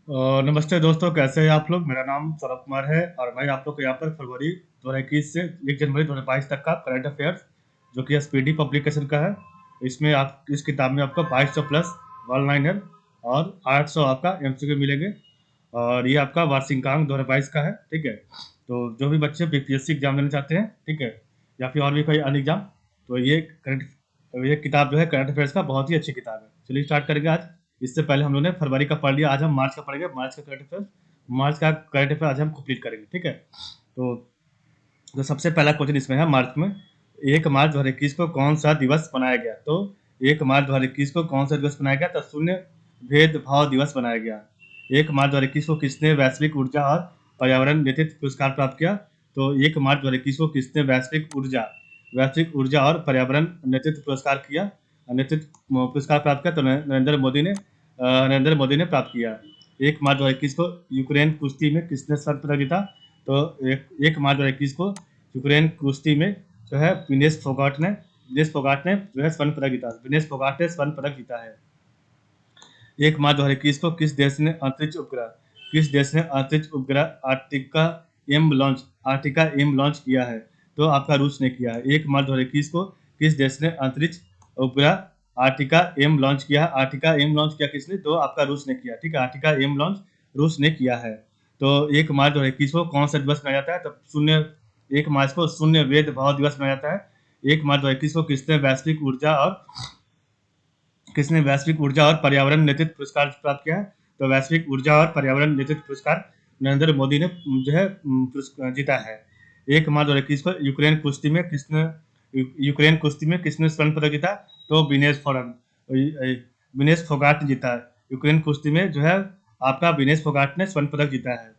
नमस्ते दोस्तों, कैसे हैं आप लोग? मेरा नाम सौरभ कुमार है और मैं आप लोग को यहाँ पर फरवरी 2021 से 1 जनवरी 2022 तक का करंट अफेयर्स जो कि एसपीडी पब्लिकेशन का है। इसमें आप इस किताब में आपको 2200 प्लस वन लाइनर और 800 आपका एमसीक्यू मिलेंगे और ये आपका वार्षिकांक 2022 का है। ठीक है, तो जो भी बच्चे बीपीएससी एग्जाम देना चाहते हैं, ठीक है, या फिर और भी कोई अन्य एग्जाम, तो ये किताब जो है करंट अफेयर्स का बहुत ही अच्छी किताब है। चलिए स्टार्ट करेंगे आज। इससे पहले हम लोगों ने फरवरी का पढ़ लिया, आज हम मार्च का पढ़ेंगे। मार्च का करंट अफेयर आज हम कंप्लीट करेंगे। ठीक है, तो सबसे पहला क्वेश्चन इसमें है, मार्च में 1 मार्च 2021 को कौन सा दिवस मनाया गया? तो 1 मार्च 2021 को कौन सा दिवस मनाया गया? तो शून्य भेदभाव दिवस मनाया गया। 1 मार्च 2021 को किसने वैश्विक ऊर्जा और पर्यावरण नेतृत्व पुरस्कार प्राप्त किया? तो 1 मार्च 2021 को किसने वैश्विक ऊर्जा और पर्यावरण नेतृत्व पुरस्कार प्राप्त किया? तो नरेंद्र मोदी ने प्राप्त किया। 1 मार्च 2021 को यूक्रेन कुश्ती में किसने स्वर्ण पदक जीता? तो 1 मार्च 2021 को यूक्रेन कुश्ती में जो है विनेश फोगाट ने जो है स्वर्ण पदक जीता। विनेश फोगाट ने स्वर्ण पदक जीता है। 1 मार्च 2021 को किस देश ने अंतरिक्ष उपग्रह आर्टिका एम लॉन्च किया है? तो आपका रूस ने किया है। 1 मार्च 2021 को किस देश ने अंतरिक्ष उपग्रह आर्टिका एम लॉन्च किया है? आर्टिका एम लॉन्च किया किसने? तो आपका रूस ने किया। ठीक है, आर्टिका एम लॉन्च रूस ने किया है। तो 1 मार्च 2021 को कौन सा दिवस मनाया जाता है? तो 1 मार्च को शून्य भेदभाव दिवस मनाया जाता है। 1 मार्च 2021 को किसने वैश्विक ऊर्जा और पर्यावरण नेतृत्व पुरस्कार प्राप्त किया है? तो वैश्विक ऊर्जा और पर्यावरण नेतृत्व पुरस्कार नरेंद्र मोदी ने जो है जीता है। 1 मार्च 2021 को यूक्रेन कुश्ती में किसने स्वर्ण पदक जीता? तो विनेश फोगाट ने जीता है। यूक्रेन कुश्ती में जो है आपका विनेश फोगाट ने स्वर्ण पदक जीता है।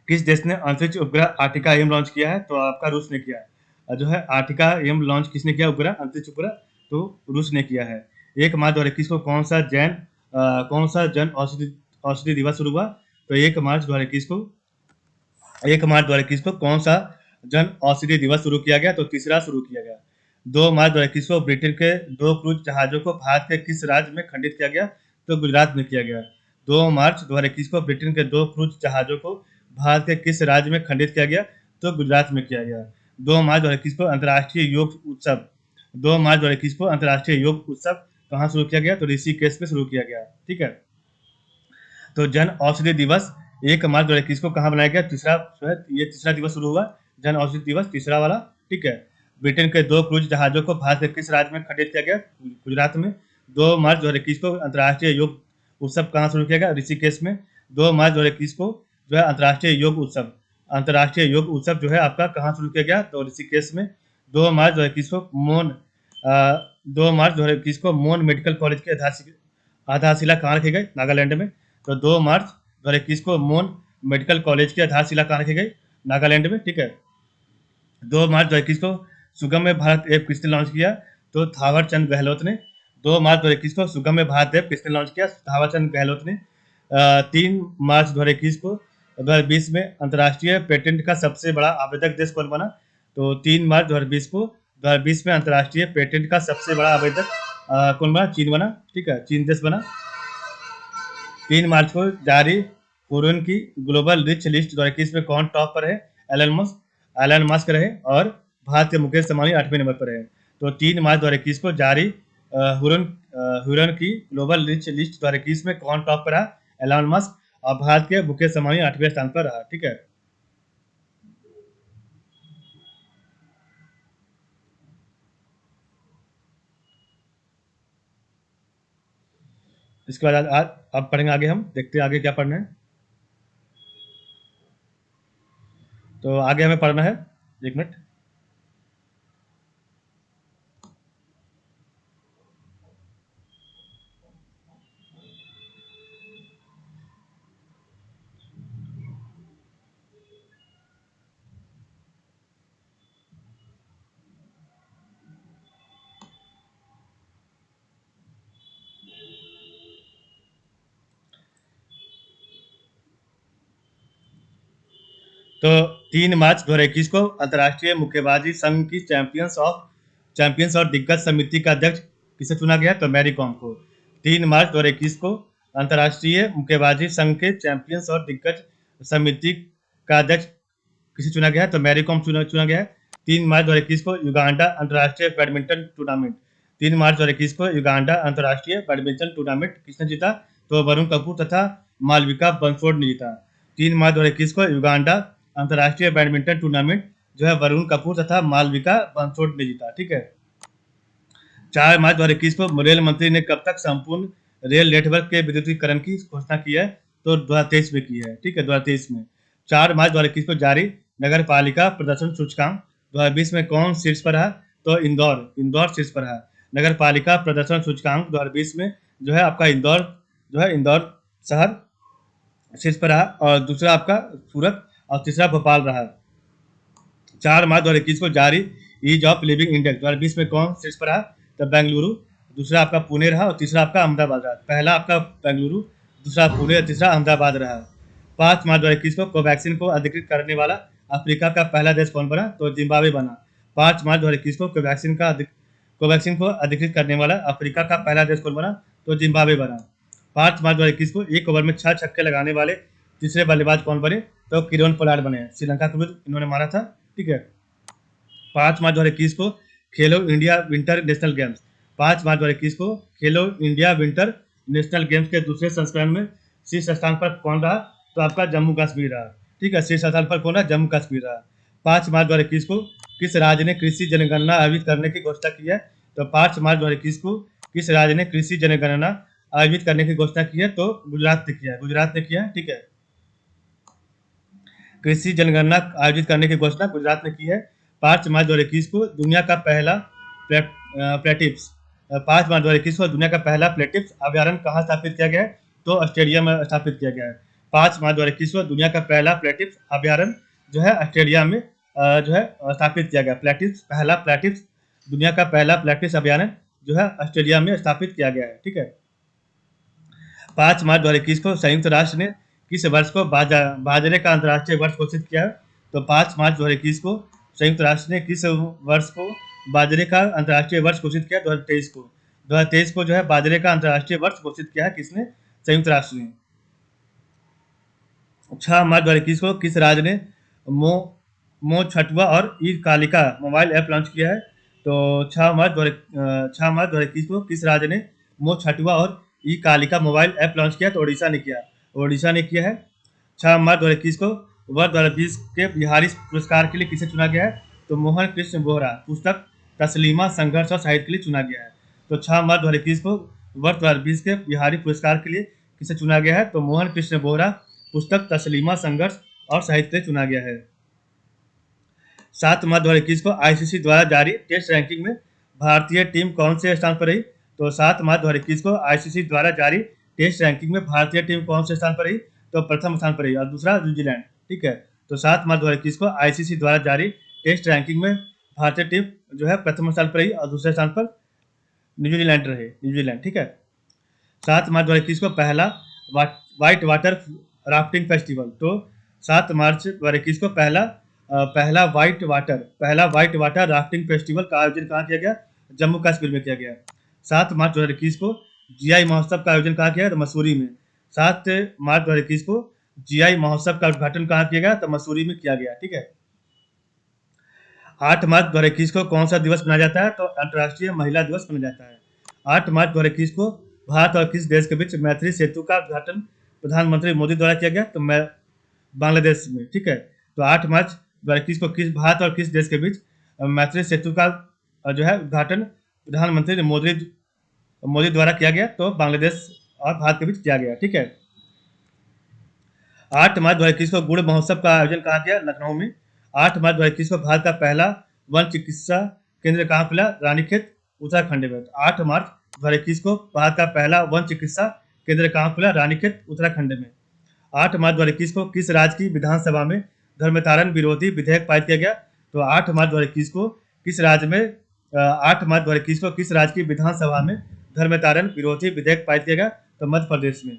किस देश ने अंतरिक्ष उपग्रह आर्टिका एम लॉन्च किया है? तो आपका रूस ने किया है। जो है आर्टिका एम लॉन्च किसने किया? अंतरिक्ष उपग्रह, तो रूस ने किया है। 1 मार्च 2021 को कौन सा जन औषधि दिवस शुरू हुआ? तो 1 मार्च 2021 को कौन सा जन औषधि दिवस शुरू किया गया? तो तीसरा शुरू किया गया। 2 मार्च 2021 को ब्रिटेन के 2 क्रूज जहाजों को भारत के किस राज्य में खंडित किया गया? तो गुजरात में किया गया। 2 मार्च 2021 को ब्रिटेन के 2 क्रूज जहाजों को भारत के किस राज्य में खंडित किया गया? तो गुजरात में किया गया। 2 मार्च 2021 को अंतर्राष्ट्रीय योग उत्सव कहाँ शुरू किया गया? तो ऋषिकेश में शुरू किया गया। ठीक है, तो जन औषधि दिवस 1 मार्च 2021 को कहाँ बनाया गया? तीसरा दिवस शुरू हुआ, जन औषधि दिवस तीसरा वाला। ठीक है, ब्रिटेन के 2 क्रूज जहाजों को भारत के किस राज्य में खंडित किया गया? गुजरात में। 2 मार्च 2021 को अंतर्राष्ट्रीय योग उत्सव कहाँ शुरू किया गया? ऋषिकेश में। 2 मार्च 2021 को जो है अंतर्राष्ट्रीय योग उत्सव जो है आपका कहाँ शुरू किया गया? तो ऋषिकेश में। 2 मार्च 2021 को मोन मेडिकल कॉलेज की आधारशिला कहाँ रखी गई? नागालैंड में। तो 2 मार्च 2021 को मोन मेडिकल कॉलेज की आधारशिला कहाँ रखी गई? नागालैंड में। ठीक है, 2 मार्च 2021 को सुगम्य भारत ऐप किसने लॉन्च किया? तो थावर चंद गहलोत ने। 2 मार्च 2021 को सुगम्य भारत ऐप किसने लॉन्च किया? थावर चंद गहलोत ने। 3 मार्च 2020 में अंतर्राष्ट्रीय पेटेंट का सबसे बड़ा आवेदक देश कौन बना? तो 3 मार्च 2020 में अंतर्राष्ट्रीय पेटेंट का सबसे बड़ा आवेदक कौन बना? चीन बना। ठीक है, चीन देश बना। 3 मार्च को जारी हुरन की ग्लोबल रिच लिस्ट 2021 में कौन टॉप पर है? एलन मस्क रहे और भारत के मुकेश अंबानी 8वें नंबर पर है। तो 3 मार्च 2021 को जारी हुरन की ग्लोबल रिच लिस्ट 2021 में कौन टॉप पर रहा? एलन मस्क, और भारत के मुकेश अंबानी 8वें स्थान पर रहा। ठीक है, इसके बाद आज अब पढ़ेंगे आगे, हम देखते हैं आगे क्या पढ़ना है। तो आगे हमें पढ़ना है, 1 मिनट। तो 3 मार्च 2021 को अंतर्राष्ट्रीय मुक्केबाजी संघ की चैंपियंस और दिग्गज समिति का अध्यक्ष किसे चुना गया? तो मैरी कॉम को। 3 मार्च 2021 को अंतर्राष्ट्रीय मुक्केबाजी संघ के चैंपियंस और दिग्गज समिति का अध्यक्ष किसे चुना गया है? तो मैरी कॉम चुना गया है। 3 मार्च 2021 को युगांडा अंतर्राष्ट्रीय बैडमिंटन टूर्नामेंट 3 मार्च 2021 को युगांडा अंतर्राष्ट्रीय बैडमिंटन टूर्नामेंट किसने जीता? तो वरुण कपूर तथा मालविका बंसोड ने जीता। 3 मार्च 2021 को युगांडा अंतर्राष्ट्रीय बैडमिंटन टूर्नामेंट जो है वरुण कपूर तथा मालविका बंसोड ने जीता। ठीक है। 4 मार्च 2021 को रेल मंत्री ने कब तक संपूर्ण रेल नेटवर्क के विद्युतीकरण की घोषणा की है? तो 2023 में की है। ठीक है, 2023 में। 4 मार्च 2021 को जारी नगर पालिका प्रदर्शन सूचकांक 2020 में कौन शीर्ष पर है? तो इंदौर शीर्ष पर है। नगर पालिका प्रदर्शन सूचकांक 2020 में जो है आपका इंदौर शहर शीर्ष पर रहा, और दूसरा आपका सूरत और तीसरा भोपाल रहा। 4 मार्च 2021 को जारी ईज ऑफ लिविंग इंडेक्स 2020 में कौन शीर्ष पर रहा? तो बेंगलुरु, दूसरा आपका पुणे रहा और तीसरा आपका अहमदाबाद रहा। पहला आपका बेंगलुरु, दूसरा पुणे और तीसरा अहमदाबाद रहा। 5 मार्च 2021 को कोवैक्सीन को अधिकृत करने वाला अफ्रीका का पहला देश कौन बना? तो जिम्बाब्वे बना। 5 मार्च 2021 को कोवैक्सीन को अधिकृत करने वाला अफ्रीका का पहला देश कौन बना? तो जिम्बाब्वे बना। 5 मार्च 2021 को एक ओवर में 6 छक्के लगाने वाले तीसरे बल्लेबाज कौन बने? तो किरोन पोलार्ड बने। श्रीलंका के विरुद्ध इन्होंने मारा था। ठीक है। 5 मार्च 2021 को खेलो इंडिया विंटर नेशनल गेम्स 5 मार्च 2021 को खेलो इंडिया विंटर नेशनल गेम्स के दूसरे संस्करण में शीर्ष स्थान पर कौन रहा? तो आपका जम्मू कश्मीर रहा। ठीक है, शीर्ष स्थान पर कौन रहा? जम्मू कश्मीर रहा। 5 मार्च 2021 को किस राज्य ने कृषि जनगणना आयोजित करने की घोषणा की है? तो 5 मार्च 2021 को किस राज्य ने कृषि जनगणना आयोजित करने की घोषणा की है? तो गुजरात ने किया है। ठीक है, कृषि जनगणना आयोजित करने की घोषणा गुजरात ने की है। 5 मार्च 2021 को दुनिया का पहला प्लेटिप्स 5 मार्च 2021 को दुनिया का पहला प्लेटिप्स अभ्यारण्य कहाँ स्थापित किया गया है? तो ऑस्ट्रेलिया में स्थापित किया गया है। 5 मार्च 2021 को दुनिया का पहला प्लेटिप्स अभ्यारण्य जो है ऑस्ट्रेलिया में जो है स्थापित किया गया। दुनिया का पहला प्लेटिप्स अभ्यारण्य जो है ऑस्ट्रेलिया में स्थापित किया गया है। ठीक है। 5 मार्च 2021 को संयुक्त राष्ट्र ने किस वर्ष को बाजरे का अंतर्राष्ट्रीय वर्ष घोषित किया है? तो 5 मार्च 2021 को संयुक्त राष्ट्र ने किस वर्ष को बाजरे का अंतर्राष्ट्रीय वर्ष घोषित किया? 2023 को जो है बाजरे का अंतर्राष्ट्रीय वर्ष घोषित किया है। किसने? संयुक्त राष्ट्र ने। 6 मार्च 2021 को किस राज्य ने मो छठुआ और ई कालिका मोबाइल ऐप लॉन्च किया है? तो 6 मार्च 2021 को किस राज्य ने मो छठुआ और ई कालिका मोबाइल ऐप लॉन्च किया? तो ओडिशा ने किया है। 6 मार्च 2021 को वर्ष 2020 के बिहारी पुरस्कार के लिए किसे चुना गया है? तो मोहन कृष्ण बोहरा पुस्तक तस्लीमा संघर्ष और साहित्य के लिए चुना गया है। तो 6 मार्च 2021 को वर्ष 2020 के बिहारी पुरस्कार के लिए किसे चुना गया है? तो मोहन कृष्ण बोहरा पुस्तक तस्लीमा संघर्ष और साहित्य के लिए चुना गया है। 7 मार्च 2021 को आईसीसी द्वारा जारी टेस्ट रैंकिंग में भारतीय टीम कौन से स्थान पर रही? तो 7 मार्च 2021 को आईसीसी द्वारा जारी टेस्ट रैंकिंग में भारतीय टीम कौन से स्थान पर रही? तो प्रथम स्थान पर रही और दूसरा न्यूजीलैंड। ठीक है, तो 7 मार्च 2021 को आईसीसी द्वारा जारी टेस्ट रैंकिंग में भारतीय टीम जो है प्रथम स्थान पर रही और दूसरे स्थान पर न्यूजीलैंड। ठीक है। 7 मार्च 2021 को पहला व्हाइट वाटर राफ्टिंग फेस्टिवल। तो 7 मार्च 2021 को पहला व्हाइट वाटर राफ्टिंग फेस्टिवल का आयोजन कहाँ किया गया? जम्मू कश्मीर में किया गया। 7 मार्च 2021 को जीआई महोत्सव का आयोजन कहाँ किया? तो मसूरी में। 7 मार्च 2021 को जीआई महोत्सव का उद्घाटन कहाँ किया गया? तो मसूरी में किया गया। ठीक है। 8 मार्च 2021 को कौन सा दिवस मनाया जाता है? तो अंतर्राष्ट्रीय महिला दिवस मनाया जाता है। 8 मार्च 2021 को भारत और किस देश के बीच मैत्री सेतु का उद्घाटन प्रधानमंत्री मोदी द्वारा किया गया? तो बांग्लादेश में। ठीक है, तो 8 मार्च 2021 को भारत और किस देश के बीच मैत्री सेतु का जो है उद्घाटन प्रधानमंत्री मोदी द्वारा किया गया? तो बांग्लादेश और भारत के बीच किया गया। ठीक है। 8 मार्च 2021 को गुड़ महोत्सव का आयोजन कहाँ किया? लखनऊ में। 8 मार्च 2021 को भारत का पहला वन चिकित्सा केंद्र कहाँ खुला? रानीखेत, उत्तराखंड में। 8 मार्च 2021 को भारत का पहला वन चिकित्सा केंद्र कहाँ खुला? रानीखेत, उत्तराखंड में। 8 मार्च 2021 को किस राज्य की विधानसभा में धर्मांतरण विरोधी विधेयक पारित किया गया? तो 8 मार्च 2021 को किस राज्य की विधानसभा में धर्मांतरण विरोधी विधेयक पारित किया गया? तो मध्य प्रदेश में।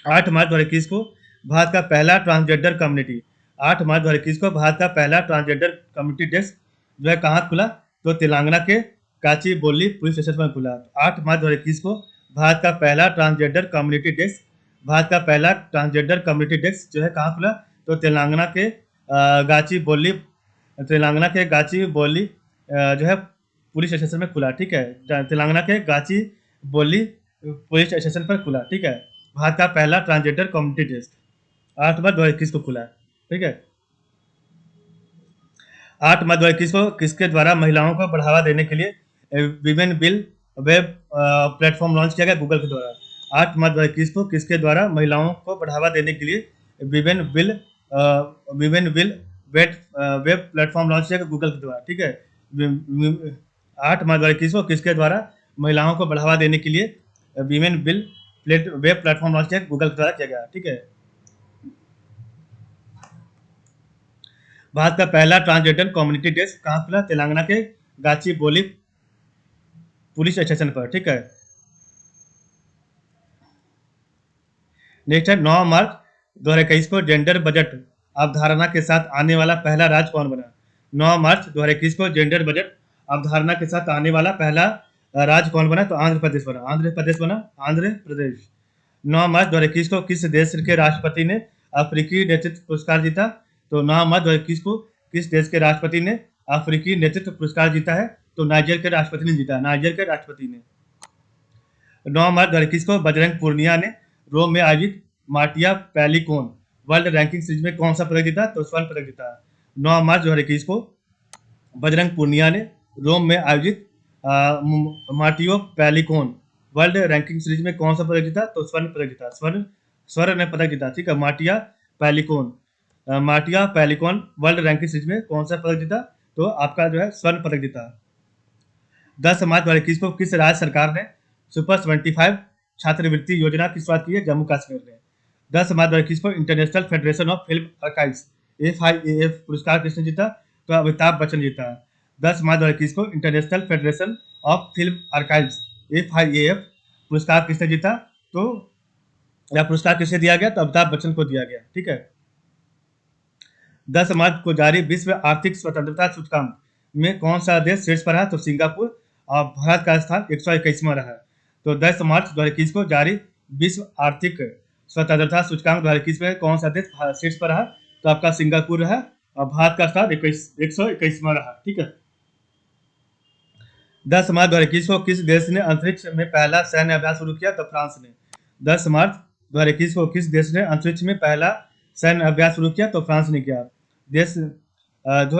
8 मार्च 2021 को भारत का पहला ट्रांसजेंडर कम्युनिटी 8 मार्च 2021 को भारत का पहला ट्रांसजेंडर कम्युनिटी डेस्क जो है कहाँ खुला? तो तेलंगाना के काची बोली पुलिस स्टेशन पर खुला। 8 मार्च 2021 को भारत का पहला ट्रांसजेंडर कम्युनिटी डेस्क, भारत का पहला ट्रांसजेंडर कम्युनिटी डेस्क जो है कहाँ खुला? तो तेलंगाना के गाचीबोली, तेलंगाना के गाचीबोली जो है पुलिस स्टेशन में खुला, ठीक है। तेलंगाना के गाचीबोली पुलिस स्टेशन पर खुला, ठीक है। भारत का पहला ट्रांसजेंडर कम्युनिटी डेस्क 8 मार्च 2021 को खुला, ठीक है। 8 मार्च 2021 को किसके द्वारा महिलाओं को बढ़ावा देने के लिए women bill web platform launch किया गया? गूगल के द्वारा। 8 मार्च 2021 को किसके द्वारा महिलाओं को बढ़ावा देने के लिए women bill web web platform launch किया गया? गूगल के द्वारा, ठीक है। 8 मार्च 2021 को किसके द्वारा महिलाओं को बढ़ावा देने के लिए women bill web platform launch किया गूगल के द्वारा किया गया, ठीक है। भारत का पहला ट्रांसजेंडर कम्युनिटी डेस्क कहाँ खुला? तेलंगाना के गाचीबोली पुलिस स्टेशन पर, ठीक है। नेक्स्ट है 9 मार्च 2021 को जेंडर बजट अवधारणा के साथ आने वाला पहला राज्य कौन बना? 9 मार्च 2021 को जेंडर बजट अवधारणा के साथ आने वाला पहला राज्य कौन बना? तो आंध्र प्रदेश बना, आंध्र प्रदेश बना, आंध्र प्रदेश। 9 मार्च 2021 को किस देश के राष्ट्रपति ने अफ्रीकी नेतृत्व पुरस्कार जीता? तो 9 मार्च 2021 को किस देश के राष्ट्रपति ने अफ्रीकी नेतृत्व पुरस्कार जीता है? तो नाइजर के राष्ट्रपति ने जीता, नाइजर के राष्ट्रपति ने। 9 मार्च 2021 को बजरंग पूर्णिया ने रोम में आयोजित मार्टिया पैलिकोन वर्ल्ड रैंकिंग सीरीज में कौन सा पदक जीता? तो स्वर्ण पदक जीता। 9 मार्च 2021 को बजरंग पूर्णिया ने रोम में आयोजित मार्टियो पैलिकोन वर्ल्ड रैंकिंग सीरीज में कौन सा पदक जीता? तो स्वर्ण पदक जीता, स्वर्ण ने पदक जीता, ठीक है। मार्टिया पैलिकोन वर्ल्ड रैंकिंग सीरीज में कौन सा पदक जीता? तो आपका जो है स्वर्ण पदक जीता। 10 मार्च 2021 को किस राज्य सरकार ने सुपर 25 छात्रवृत्ति योजना की शुरुआत की है? जम्मू कश्मीर ने। 10 मार्च 2021 को international federation of film archives FIAF पुरस्कार किसने जीता? तो अमिताभ बच्चन जीता। 10 मार्च 2021 को international federation of film archives FIAF पुरस्कार किसने जीता? तो यह पुरस्कार किसे दिया गया? तो अमिताभ बच्चन को दिया गया, ठीक है। 10 मार्च को जारी विश्व आर्थिक स्वतंत्रता सूचकांक में कौन सा देश शीर्ष पर है? तो सिंगापुर, और भारत का स्थान 121वां रहा। तो 10 मार्च 2021 को जारी विश्व आर्थिक स्वतंत्रता सूचकांक 2021 में कौन सा देश शीर्ष पर रहा? तो आपका सिंगापुर रहा, और भारत का स्थान 121वां रहा, ठीक है। 10 मार्च 2021 को किस देश ने अंतरिक्ष में पहला सैन्य अभ्यास शुरू किया? तो फ्रांस ने। 10 मार्च 2021 को किस देश ने अंतरिक्ष में पहला सैन्य अभ्यास शुरू किया? तो फ्रांस ने किया। देश जो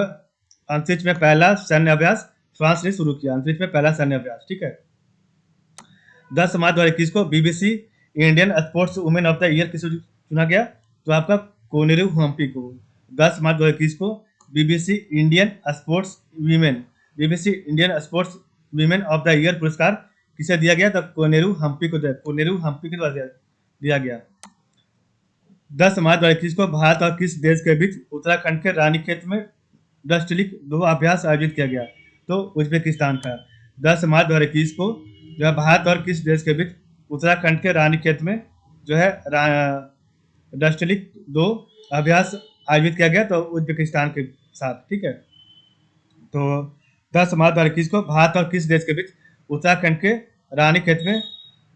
अंतरिक्ष में पहला सैन्य अभ्यास फ्रांस ने शुरू किया, अंतरिक्ष में पहला सैन्य अभ्यास, ठीक है। 10 मार्च 2021 को BBC Indian sports women of the year किसे चुना गया? तो आपका कोनेरू हम्पी को। 10 मार्च 2021 को BBC Indian sports women of the year पुरस्कार किसे दिया गया? तो कोनेरू हम्पी को द्वारा दिया गया। 10 मार्च 2021 को भारत और किस देश के बीच उत्तराखंड के रानीखेत में डस्टलिक 2 अभ्यास आयोजित किया गया? तो उज्बेकिस्तान का। 10 मार्च 2021 को जो है भारत और किस देश के बीच उत्तराखंड के रानीखेत में जो है डस्टलिक 2 अभ्यास आयोजित किया गया? तो उज्बेकिस्तान के साथ, ठीक है। तो 10 मार्च 2021 को भारत और किस देश के बीच उत्तराखंड के रानीखेत में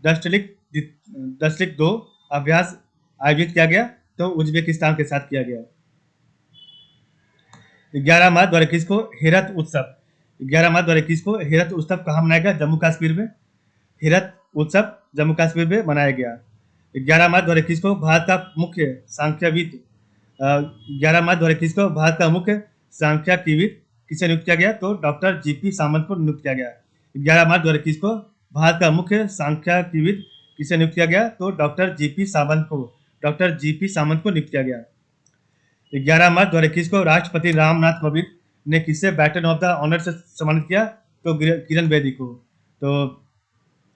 डस्टलिक 2 अभ्यास आयोजित किया गया? तो उज्बेकिस्तान के साथ किया गया। 11 मार्च 2021 को हेरत उत्सव 11 मार्च 2021 को हेरत उत्सव कहाँ मनाया गया? जम्मू कश्मीर में। हेरत उत्सव जम्मू कश्मीर में मनाया गया। 11 मार्च 2021 को भारत का मुख्य सांख्यविद 11 मार्च 2021 को भारत का मुख्य सांख्यिकीविद किसे नियुक्त किया गया? तो डॉक्टर GP सामंत को नियुक्त किया गया। 11 मार्च 2021 को भारत का मुख्य सांख्यिकीविद किसे नियुक्त किया गया? तो डॉक्टर GP सामंत को नियुक्त किया गया। 11 मार्च 2021 को राष्ट्रपति रामनाथ कोविंद ने किसे बैटन ऑफ द ऑनर से सम्मानित किया? तो किरण बेदी को। तो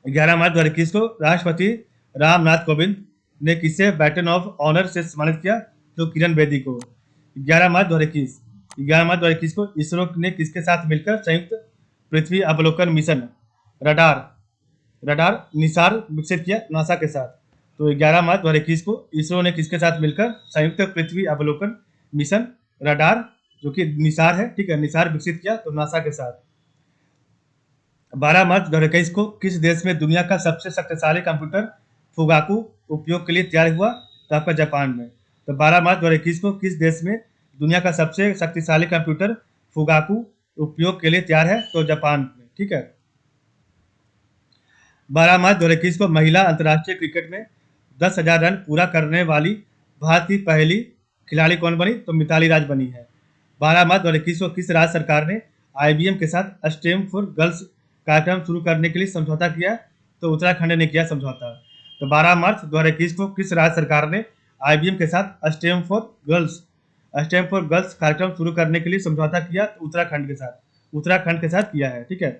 11 मार्च 2021 को राष्ट्रपति रामनाथ कोविंद ने किसे बैटन ऑफ ऑनर से सम्मानित किया? तो किरण बेदी को। 11 मार्च 2021 को इसरो ने किसके साथ मिलकर संयुक्त पृथ्वी अवलोकन मिशन रडार निसार विकसित किया? नासा के साथ। तो 11 मार्च 2021 को इसरो ने किसके साथ मिलकर संयुक्त पृथ्वी अवलोकन मिशन रडार जो कि निसार है, ठीक है, निसार विकसित किया? तो नासा के साथ। 12 मार्च 2021 को किस देश में दुनिया का सबसे शक्तिशाली कंप्यूटर फुगाकू उपयोग के लिए तैयार हुआ? तो आपका जापान में। तो 12 मार्च 2021 को किस देश में दुनिया का सबसे शक्तिशाली कंप्यूटर फुगाकू उपयोग के लिए तैयार है? तो जापान में। ठीक है। 12 मार्च 2021 को महिला अंतर्राष्ट्रीय क्रिकेट में 10,000 रन पूरा करने वाली भारत की पहली खिलाड़ी कौन बनी? तो मिताली राज बनी है। 12 मार्च 2021 को किस राज्य सरकार ने IBM के साथ स्टेम फॉर गर्ल्स कार्यक्रम शुरू करने के लिए समझौता किया? तो उत्तराखंड ने किया समझौता। तो 12 मार्च 2021 को किस राज्य सरकार ने IBM के साथ स्टेम फॉर गर्ल्स कार्यक्रम शुरू करने के लिए समझौता किया? तो उत्तराखंड के साथ किया है। ठीक है।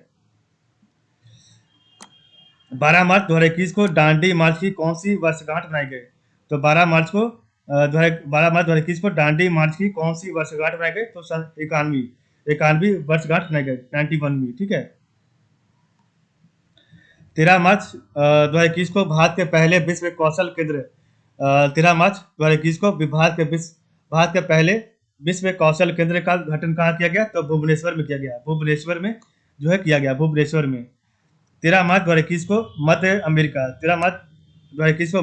12 मार्च 2021 को दांडी मार्च की कौन सी वर्षगांठ बनाई गई? तो 12 मार्च 2021 को दांडी मार्च की कौन सी वर्षगांठ बनाई गई? तो सन 91वीं वर्षगांठ बनाई गई, 91वीं। ठीक है। 13 मार्च 2021 को भारत के पहले विश्व कौशल केंद्र 13 मार्च 2021 को भारत के पहले विश्व कौशल केंद्र का गठन कहाँ किया गया? तो भुवनेश्वर में किया गया। भुवनेश्वर में जो है किया गया, भुवनेश्वर में। 13 मार्च 2021 को मध्य अमेरिका 13 मार्च 2021 को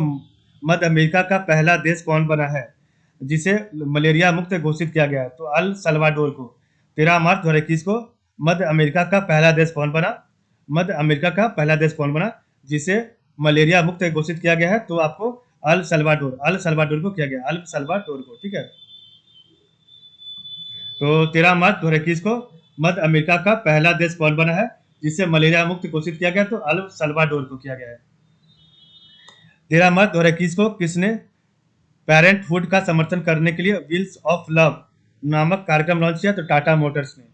मध्य अमेरिका का पहला देश कौन बना है जिसे मलेरिया मुक्त घोषित किया गया है? तो अल सल्वाडोर को। 13 मार्च 2021 को मध्य अमेरिका का पहला देश कौन बना? मध्य अमेरिका का पहला देश कौन बना जिसे मलेरिया मुक्त घोषित किया गया है? तो आपको अल सल्वाडोर को किया गया, अल सल्वाडोर को। ठीक है। तो 13 मार्च 2021 को मध्य अमेरिका का पहला देश कौन बना है जिसे मलेरिया मुक्त घोषित किया गया? तो अल सल्वाडोर को किया गया है। 13 मार्च 2021 को किसने पेरेंटहुड का समर्थन करने के लिए व्हील्स ऑफ लव नामक कार्यक्रम लॉन्च किया? तो टाटा मोटर्स ने।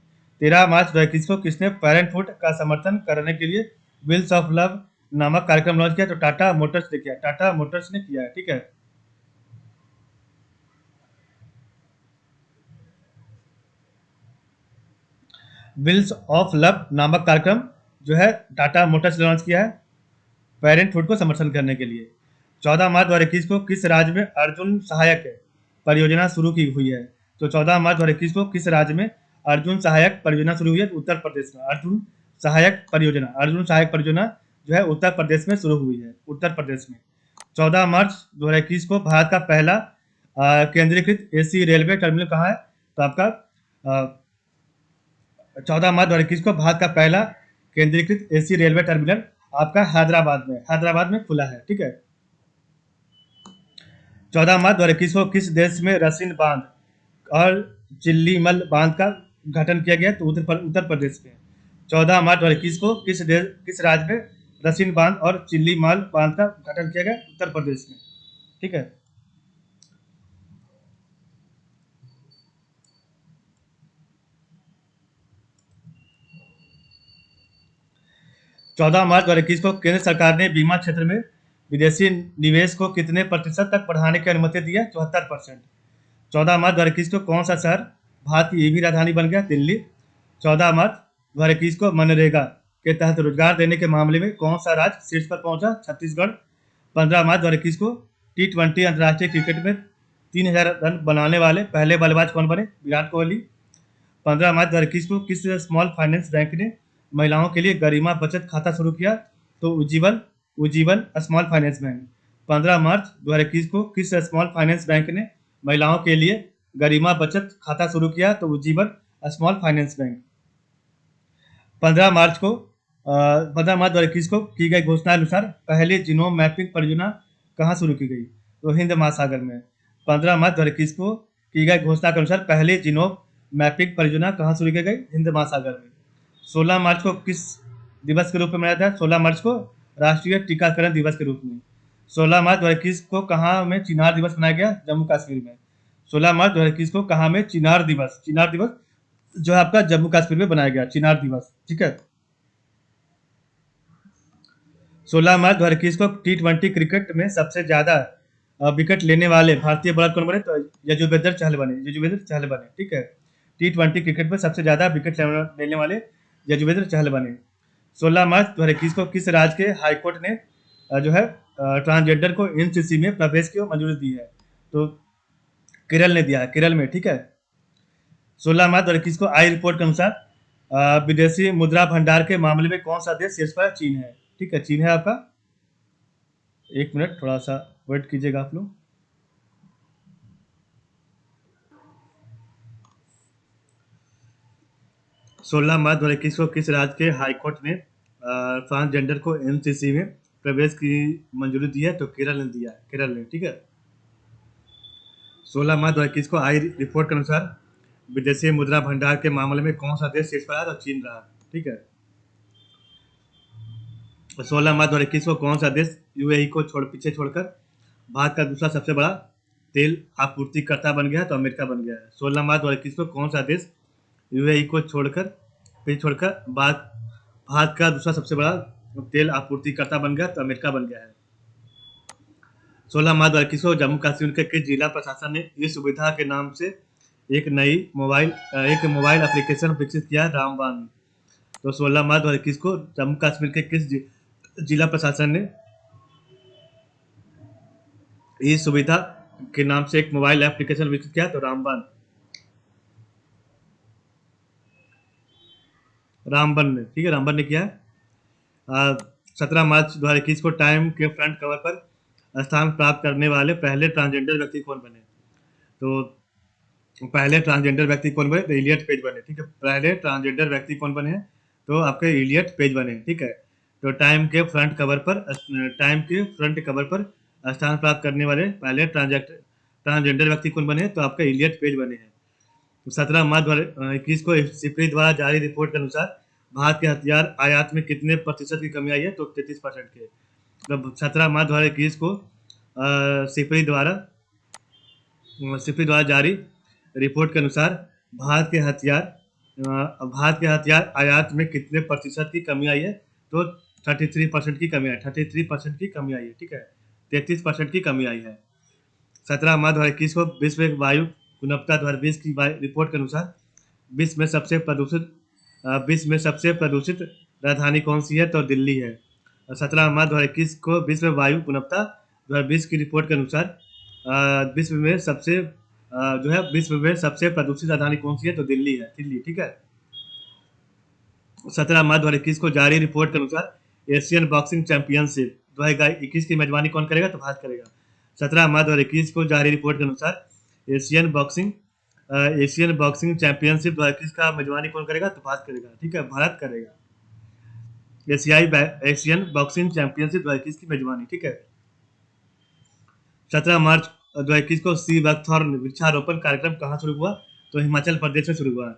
13 मार्च 2021 को किसने पेरेंटहुड का समर्थन करने के लिए व्हील्स ऑफ लव नामक कार्यक्रम लॉन्च किया? तो टाटा मोटर्स ने किया, टाटा मोटर्स ने किया है। ठीक है। व्हील्स ऑफ लव नामक कार्यक्रम जो है टाटा मोटर्स ने लॉन्च किया है पेरेंटहुड को समर्थन करने के लिए। 14 मार्च 2021 को किस राज्य में अर्जुन सहायक परियोजना शुरू की हुई है? तो 14 मार्च 2021 को किस राज्य में अर्जुन सहायक परियोजना शुरू हुई है? उत्तर प्रदेश में। अर्जुन सहायक परियोजना जो है उत्तर प्रदेश में शुरू हुई है, उत्तर प्रदेश में। 14 मार्च 2021 को भारत का पहला केंद्रीकृत AC रेलवे टर्मिनल कहाँ है? तो आपका 14 मार्च 2021 को भारत का पहला केंद्रीकृत AC रेलवे टर्मिनल आपका हैदराबाद में खुला है। ठीक है। 14 मार्च 2021 को किस देश में रसिन बांध और चिल्लीमल बांध का गठन किया गया? तो उत्तर प्रदेश में। 14 मार्च 2021 को किस राज्य में रसिन बांध और चिल्लीमल बांध का गठन किया गया? उत्तर प्रदेश में। ठीक है। 14 मार्च 2021 को केंद्र सरकार ने बीमा क्षेत्र में विदेशी निवेश को कितने प्रतिशत तक बढ़ाने की अनुमति दी है? 74%। 14 मार्च 2021 को कौन सा शहर भारत की EV राजधानी बन गया? दिल्ली। 14 मार्च 2021 को मनरेगा के तहत रोजगार देने के मामले में कौन सा राज्य शीर्ष पर पहुंचा? छत्तीसगढ़। 15 मार्च 2021 को T20 अंतर्राष्ट्रीय क्रिकेट में 3,000 रन बनाने वाले पहले बल्लेबाज कौन बने? विराट कोहली। 15 मार्च 2021 को किस स्मॉल फाइनेंस बैंक ने महिलाओं के लिए गरिमा बचत खाता शुरू किया? तो उज्जीवन स्मॉल फाइनेंस बैंक। 15 मार्च 2021 को किस स्मॉल फाइनेंस बैंक ने महिलाओं के लिए गरिमा बचत खाता शुरू किया? तो उज्जीवन स्मॉल फाइनेंस बैंक। 15 मार्च 2021 को की गई घोषणा अनुसार पहली जीनोम मैपिंग परियोजना कहाँ शुरू की गई? तो हिंद महासागर में। 15 मार्च 2021 को की गई घोषणा के अनुसार पहली जीनोम मैपिंग परियोजना कहाँ शुरू की गई? हिंद महासागर में। 16 मार्च को किस दिवस के रूप में मनाया जाता है? 16 मार्च को राष्ट्रीय टीकाकरण दिवस के रूप में। 16 मार्च 2021 को कहाँ में चिनार दिवस मनाया गया? जम्मू कश्मीर में। 16 मार्च 2021 को कहाँ में चिनार दिवस जो है आपका जम्मू कश्मीर में बनाया गया, चिनार दिवस। ठीक है। 16 मार्च 2021 को T20 क्रिकेट में सबसे ज्यादा विकेट लेने वाले भारतीय बॉलर कौन बने? तो यजुवेंद्र चहल बने। ठीक है। T20 क्रिकेट में सबसे ज्यादा विकेट लेने वाले यजुवेंद्र चहल बने। 16 मार्च 2021 को किस राज्य के हाईकोर्ट ने जो है ट्रांसजेंडर को NCC में प्रवेश की मंजूरी दी है? तो केरल ने दिया है, केरल में। ठीक है। 16 मार्च 2021 को आई रिपोर्ट के अनुसार विदेशी मुद्रा भंडार के मामले में कौन सा देश शीर्ष पर है? चीन है। ठीक है, चीन है आपका। एक मिनट थोड़ा सा वेट कीजिएगा आप लोग। 16 मार्च 2021 को किस राज्य के हाईकोर्ट ने ट्रांसजेंडर को एनसीसी में प्रवेश की मंजूरी दी है? तो केरल ने दिया है, केरल ने। ठीक है, 16 मार्च 2021 को आई रिपोर्ट के अनुसार विदेशी मुद्रा भंडार के मामले में कौन सा देश शीर्ष पर रहा? तो चीन रहा। ठीक है, 16 मार्च 2021 को कौन सा देश यूएई को पीछे छोड़कर भारत का दूसरा सबसे बड़ा तेल आपूर्तिकर्ता बन गया है? तो अमेरिका बन गया है। 16 मार्च 2021 को कौन सा देश यूएई को छोड़कर भारत का दूसरा सबसे बड़ा तेल आपूर्तिकर्ता बन गया? तो अमेरिका बन गया है। 16 मार्च 2021 को जम्मू कश्मीर के किस जिला प्रशासन ने इस सुविधा के नाम से एक मोबाइल एप्लीकेशन विकसित किया? रामबान। तो 16 मार्च 2021 को जम्मू कश्मीर के किस जिला प्रशासन ने इस सुविधा के नाम से एक मोबाइल एप्लीकेशन विकसित किया? तो रामबान ने। ठीक है, रामबन ने किया है। 17 मार्च 2021 को टाइम के फ्रंट कवर पर स्थान प्राप्त करने वाले पहले ट्रांसजेंडर व्यक्ति कौन बने? तो पहले ट्रांसजेंडर व्यक्ति कौन बने? तो इलियट पेज बने। ठीक है, पहले ट्रांसजेंडर व्यक्ति कौन बने हैं? तो आपके इलियट पेज बने। ठीक है, तो टाइम के फ्रंट कवर पर स्थान प्राप्त करने वाले पहले ट्रांसजेंडर व्यक्ति कौन बने? तो आपके इलियट पेज बने हैं। 17 मार्च 2021 को सिप्री द्वारा जारी रिपोर्ट के अनुसार भारत के हथियार आयात में कितने प्रतिशत की कमी आई है? तो 33% के। मतलब 17 मार्च 2021 को सिप्री द्वारा जारी रिपोर्ट के अनुसार भारत के हथियार आयात में कितने प्रतिशत की कमी आई है? तो 33% की कमी आई। 33% की कमी आई है। ठीक है, 33% की कमी आई है। 17 मार्च 2021 को विश्व वायु गुणवत्ता 2020 की रिपोर्ट के अनुसार विश्व में सबसे प्रदूषित राजधानी कौन सी है? तो दिल्ली है। 17 मार्च 2021 को विश्व वायु गुणवत्ता 2020 की रिपोर्ट के अनुसार विश्व में सबसे प्रदूषित राजधानी कौन सी है? तो दिल्ली है, दिल्ली। ठीक है, 17 मार्च 2021 को जारी रिपोर्ट के अनुसार एशियन बॉक्सिंग चैंपियनशिप 2021 की मेजबानी कौन करेगा? तो भारत करेगा। 17 मार्च 2021 को जारी रिपोर्ट के अनुसार एशियन बॉक्सिंग चैंपियनशिप 2021 का मेजबानी कौन करेगा? तो भारत करेगा। ठीक है, भारत करेगा एशियन बॉक्सिंग चैंपियनशिप 2021 की मेजबानी। ठीक है, 17 मार्च 2021 को सी बकथॉर्न वृक्षारोपण कार्यक्रम कहाँ शुरू हुआ? तो हिमाचल प्रदेश में शुरू हुआ।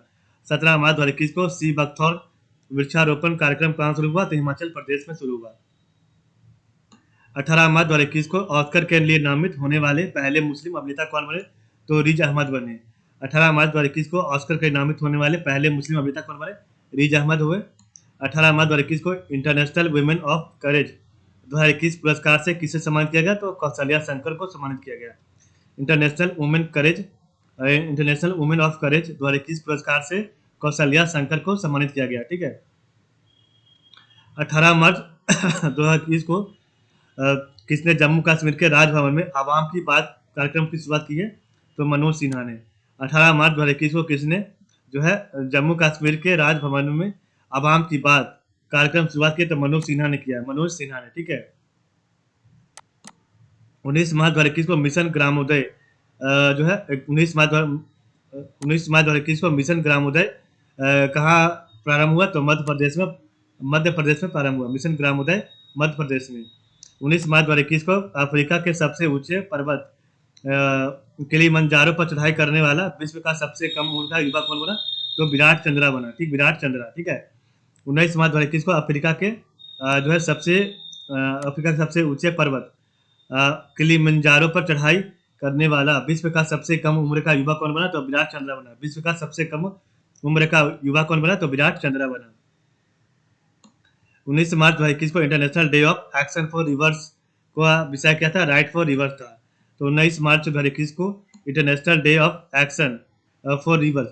17 मार्च 2021 को सी बकथॉर्न वृक्षारोपण कार्यक्रम कहाँ शुरू हुआ? तो हिमाचल प्रदेश में शुरू हुआ। 18 मार्च 2021 को ऑस्कर के लिए नामित होने वाले पहले मुस्लिम अभिनेता कौन बने? तो रिज अहमद बने। 18 मार्च 2021 को ऑस्कर के नामित होने वाले पहले मुस्लिम अभिनेता कौन बने? रिज अहमद हुए। 18 मार्च 2021 को इंटरनेशनल वुमेन ऑफ करेज 2021 पुरस्कार से किसे सम्मानित किया गया? तो कौशल्या शंकर को सम्मानित किया गया। इंटरनेशनल वुमेन ऑफ करेज 2021 पुरस्कार से कौशल्या शंकर को सम्मानित किया गया। ठीक है, 18 मार्च 2021 को किसने जम्मू कश्मीर के राजभवन में आवाम की बात कार्यक्रम की शुरुआत की है? तो मनोज सिन्हा ने। 18 मार्च 2021 को किसने जो है जम्मू कश्मीर के राजभवन में आवाम की बात कार्यक्रम शुरुआत की? तो मनोज सिन्हा ने किया, मनोज सिन्हा ने। ठीक है, 19 मार्च 2021 को मिशन ग्रामोदय जो है 19 मार्च 2021 को मिशन ग्रामोदय कहाँ प्रारंभ हुआ? तो मध्य प्रदेश में प्रारंभ हुआ। मिशन ग्रामोदय मध्य प्रदेश में। 19 मार्च 2021 को अफ्रीका के सबसे ऊंचे पर्वत किलिमंजारो पर चढ़ाई करने वाला विश्व का सबसे कम उम्र का युवा कौन बना? तो विराट चंद्रा बना। ठीक, विराट चंद्रा। ठीक है, 19 मार्च 2021 को अफ्रीका के सबसे ऊंचे पर्वत किलिमंजारो पर चढ़ाई करने वाला विश्व का सबसे कम उम्र का युवा कौन बना? तो विराट चंद्रा बना। विश्व का सबसे कम उम्र का युवा कौन बना? तो विराट चंद्रा बना। 19 मार्च 2021 को international day of action for reverse का विषय क्या था? राइट फॉर रिवर्स था। तो 19 मार्च 2021 को international day of action for reverse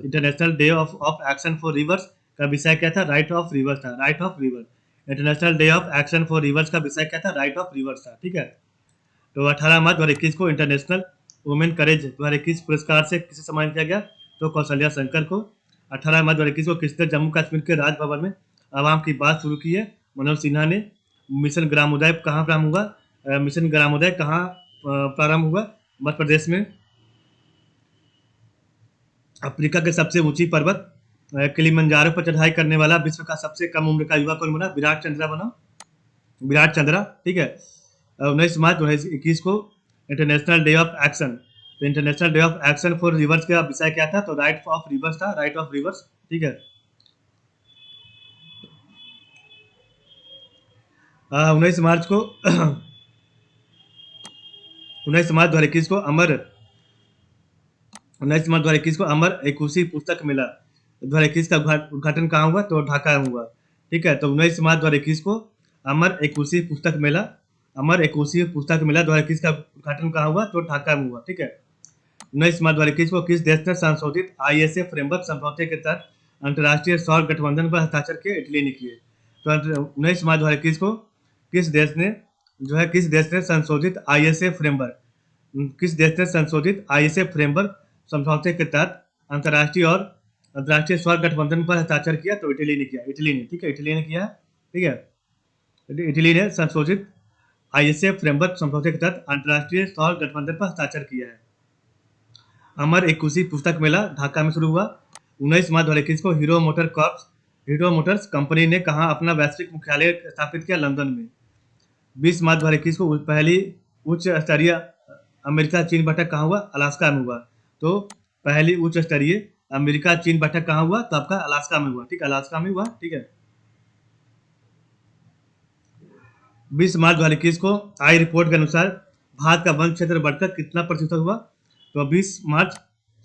का विषय क्या था? राइट ऑफ रिवर्स था, right of reverse. International day of action for reverse का विषय क्या था? राइट ऑफ रिवर्स था। ठीक है, तो 18 मार्च 2021 को इंटरनेशनल वुमेन करेज 2021 पुरस्कार से किसे सम्मानित किया गया? तो कौशल्या शंकर को। 18 मार्च 2021 को किसने जम्मू कश्मीर के राजभवन में आवाम की बात शुरू की है? मनोज सिन्हा ने। मिशन ग्रामोदय कहाँ प्रारंभ हुआ? मिशन ग्रामोदय कहाँ प्रारंभ हुआ? मध्य प्रदेश में। अफ्रीका के सबसे ऊंची पर्वत किलिमंजारो पर चढ़ाई करने वाला विश्व का सबसे कम उम्र का युवा कौन बना? विराट चंद्रा बना। विराट चंद्रा, ठीक है। 19 मार्च 2021 को इंटरनेशनल डे ऑफ एक्शन। तो international day of action for reverse का विषय क्या था? तो राइट ऑफ रिवर्स था, राइट ऑफ रिवर्स, ठीक है। 19 मार्च को 19 मार्च 2021 को अमर 19 मार्च 2021 को अमर एकुशी पुस्तक मेला 2021 का उद्घाटन कहाँ हुआ? तो ढाका में हुआ, ठीक है। तो 19 मार्च 2021 को अमर एकुशी पुस्तक मेला 2021 का उद्घाटन कहाँ हुआ? तो ढाका में हुआ, ठीक है। 19 मार्च 2021 को किस देश ने संशोधित ISA फ्रेमवर्क समझौते के तहत अंतर्राष्ट्रीय सौर गठबंधन पर हस्ताक्षर किए? इटली ने किए। तो 19 मार्च 2021 को किस देश ने संशोधित ISA फ्रेमवर्क समझौते के तहत अंतर्राष्ट्रीय सौर गठबंधन पर हस्ताक्षर किया? तो इटली ने किया, इटली ने, ठीक है, इटली ने किया, ठीक है। इटली ने संशोधित ISA फ्रेमवर्क समझौते के तहत अंतर्राष्ट्रीय सौर गठबंधन पर हस्ताक्षर किया है। अमर एकुशी पुस्तक मेला ढाका में शुरू हुआ। 19 मार्च 2021 को हीरो मोटर्स कंपनी ने कहाँ अपना वैश्विक मुख्यालय स्थापित किया? लंदन में। 20 मार्च 2021 को पहली उच्च स्तरीय अमेरिका चीन बैठक कहाँ हुआ? अलास्का में हुआ। तो पहली उच्च स्तरीय अमेरिका चीन बैठक कहाँ हुआ? तो आपका अलास्का में हुआ, ठीक है, अलास्का में हुआ, ठीक है। 20 मार्च 2021 को आई रिपोर्ट के अनुसार भारत का वन क्षेत्र बढ़कर कितना प्रतिशत हुआ? तो 20 मार्च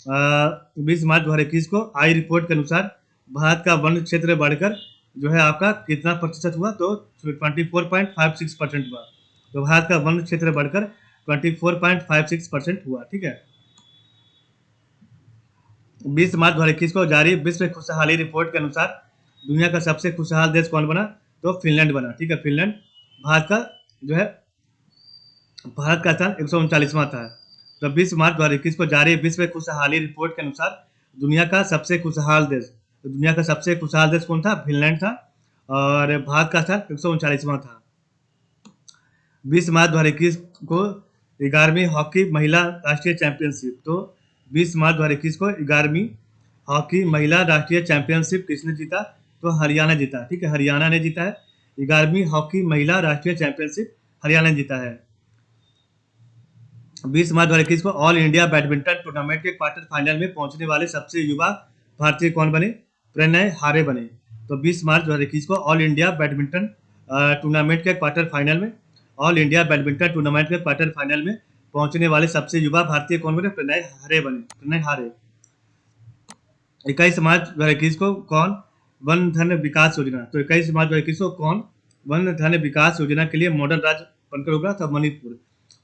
2021 को आई रिपोर्ट के अनुसार भारत का वन क्षेत्र बढ़कर जो है आपका कितना प्रतिशत हुआ? तो 24.56% हुआ। तो भारत का वन क्षेत्र बढ़कर 24.56% हुआ, ठीक है। 20 मार्च 2021 को जारी विश्व खुशहाली रिपोर्ट के अनुसार दुनिया का सबसे खुशहाल देश कौन बना? तो फिनलैंड बना, ठीक है, फिनलैंड। भारत का स्थान 139वां था। तो 20 मार्च 2021 को जारी विश्व खुशहाली रिपोर्ट के अनुसार दुनिया का सबसे खुशहाल देश कौन था? फिनलैंड था, और भारत का स्थान 139वां था। 20 मार्च 2021 को 11वीं हॉकी महिला राष्ट्रीय चैंपियनशिप। तो 20 मार्च 2021 को 11वीं हॉकी महिला राष्ट्रीय चैंपियनशिप किसने जीता? तो हरियाणा जीता, ठीक है, हरियाणा ने जीता है। 11वीं हॉकी महिला राष्ट्रीय चैंपियनशिप हरियाणा ने जीता है। 20 मार्च 2021 को ऑल इंडिया बैडमिंटन टूर्नामेंट के क्वार्टर फाइनल में पहुंचने वाले सबसे युवा भारतीय कौन बने? प्रणय हारे बने। तो 20 मार्च 2021 को ऑल इंडिया बैडमिंटन टूर्नामेंट के क्वार्टर फाइनल में पहुंचने वाले सबसे युवा भारतीय कौन बने? प्रणय हारे। 21 मार्च 2021 को कौन वन धन विकास योजना? तो 21 मार्च 2021 को कौन वन धन विकास योजना के लिए मॉडल राज्य बनकर उभरा? था मणिपुर।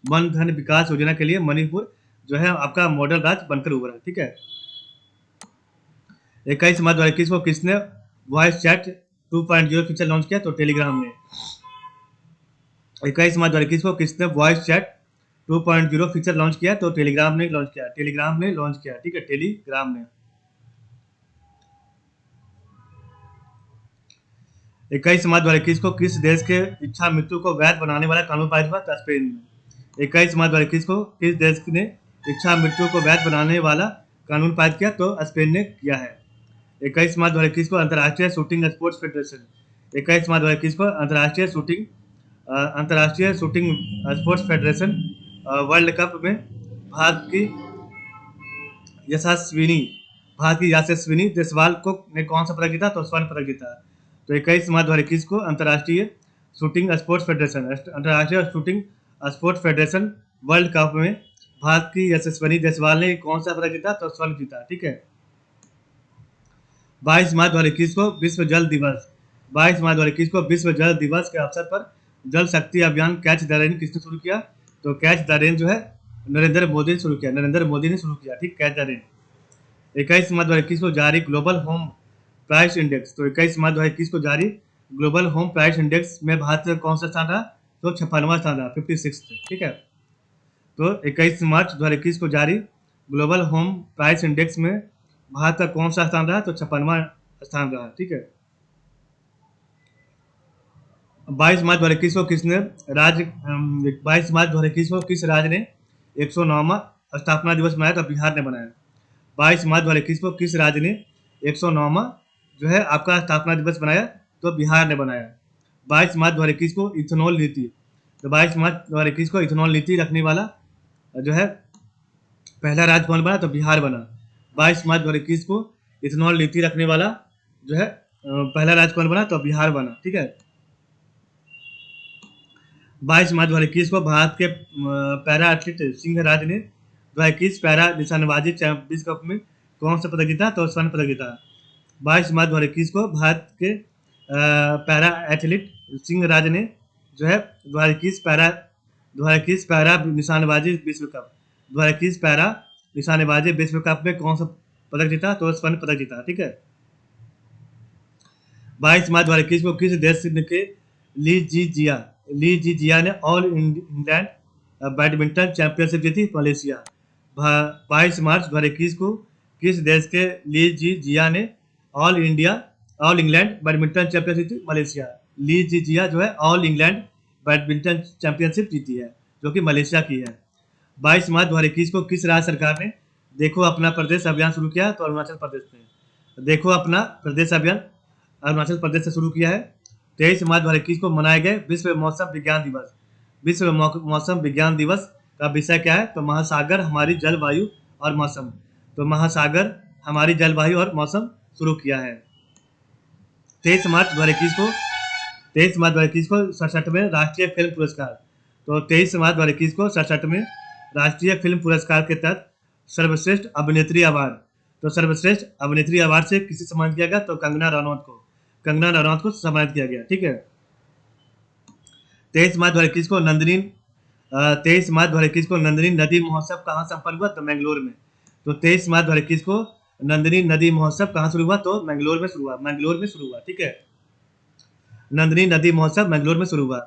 वन धन विकास योजना के लिए मणिपुर जो है आपका मॉडल राज्य बनकर उभरा, ठीक है। 21 मार्च 2021 को किसने वॉइस चैट 2.0 फीचर लॉन्च किया? तो टेलीग्राम ने। 21 मार्च 2021 को किसने वॉइस चैट 2.0 फीचर लॉन्च किया? तो टेलीग्राम ने लॉन्च किया, ठीक है, टेलीग्राम ने। 21 मार्च 2021 को किस देश के इच्छा मृत्यु को वैध बनाने वाला कानून पारित हुआ? स्पेन में। 21 मार्च 2021 को किस देश ने इच्छा मृत्यु को वैध बनाने वाला कानून पारित किया? तो स्पेन ने किया है। 21 मार्च 2021 को अंतर्राष्ट्रीय शूटिंग स्पोर्ट्स फेडरेशन 21 मार्च 2021 को अंतर्राष्ट्रीय shooting sports federation world cup में भारत की यशस्विनी जायसवाल ने कौन सा पदक जीता? तो स्वर्ण पदक जीता। तो 21 मार्च 2021 को अंतर्राष्ट्रीय shooting sports federation world cup में भारत की यशस्विनी जायसवाल ने कौन सा पदक जीता? तो स्वर्ण जीता, ठीक है। 22 मार्च 2021 को विश्व जल दिवस 22 मार्च 2021 को विश्व जल दिवस के अवसर पर जल शक्ति अभियान कैच द रेन किसने शुरू किया? तो कैच द रेन जो है नरेंद्र मोदी ने शुरू किया, ठीक, कैच द रेन। 21 मार्च 2021 को जारी ग्लोबल होम प्राइस इंडेक्स। तो 21 मार्च 2021 को जारी ग्लोबल होम प्राइस इंडेक्स में भारत का कौन सा स्थान रहा? तो 56वां स्थान रहा, 56, ठीक है। तो 21 मार्च 2021 को जारी ग्लोबल होम प्राइस इंडेक्स में भारत का कौन सा स्थान रहा? तो 56वां स्थान रहा। ठीक है। 22 मार्च 2021 को किसने राज्य 22 मार्च 2021 को किस राज्य ने 109वां स्थापना दिवस मनाया? तो बिहार ने बनाया। 22 मार्च 2021 को किस राज्य ने 109वां जो है आपका स्थापना दिवस बनाया? तो बिहार ने बनाया। 22 मार्च 2021 को इथेनॉल नीति, तो 22 मार्च 2021 को इथेनॉल नीति रखने वाला जो है पहला राज्य कौन बना? तो बिहार बना। 22 मार्च 2021 को इथेनॉल नीति रखने वाला जो है पहला राज्य कौन बना? तो बिहार बना। ठीक है। 22 मार्च 2021 को भारत के पैरा एथलीट सिंह राज ने 2021 पैरा निशानेबाजी विश्व कप में कौन सा पदक जीता? तो स्वर्ण पदक जीता। 22 मार्च 2021 को भारत के पैरा एथलीट सिंह राज ने जो है 2021 पैरा निशानेबाजी विश्व कप 2021 पैरा निशानेबाजी विश्व कप में कौन सा पदक जीता? तो स्वर्ण पदक जीता। ठीक है। 22 मार्च 2021 को किस देश के ली जी जिया ने ऑल इंग्लैंड बैडमिंटन चैंपियनशिप जीती? मलेशिया। 22 मार्च 2021 को किस देश के ली जी जिया ने ऑल इंग्लैंड बैडमिंटन चैंपियनशिप जीती? मलेशिया। ली जी जिया जो है ऑल इंग्लैंड बैडमिंटन चैंपियनशिप जीती है, जो कि मलेशिया की है। 22 मार्च 2021 को किस राज्य सरकार ने देखो अपना प्रदेश अभियान शुरू किया? तो अरुणाचल प्रदेश ने देखो अपना प्रदेश अभियान अरुणाचल प्रदेश से शुरू किया है। 23 मार्च 2021 को मनाए गए विश्व मौसम विज्ञान दिवस। विश्व मौसम विज्ञान दिवस का विषय क्या है? तो महासागर हमारी जलवायु और मौसम। तो महासागर हमारी जलवायु और मौसम शुरू किया है। 23 मार्च 2021 को 67वें राष्ट्रीय फिल्म पुरस्कार। तो 23 मार्च 2021 को 67वें राष्ट्रीय फिल्म पुरस्कार के तहत सर्वश्रेष्ठ अभिनेत्री अवार्ड, तो सर्वश्रेष्ठ अभिनेत्री अवार्ड से किसे सम्मानित किया गया? तो कंगना रनौत को सम्मानित किया गया। ठीक है। 23 मार्च 2021 को नंदिनी नदी महोत्सव कहाँ संपन्न हुआ? तो मैंगलोर में। तो 23 मार्च 2021 को नंदिनी नदी महोत्सव कहाँ शुरू हुआ? तो मैंगलोर में शुरू हुआ। ठीक है। नंदिनी नदी महोत्सव मैंगलोर में शुरू हुआ।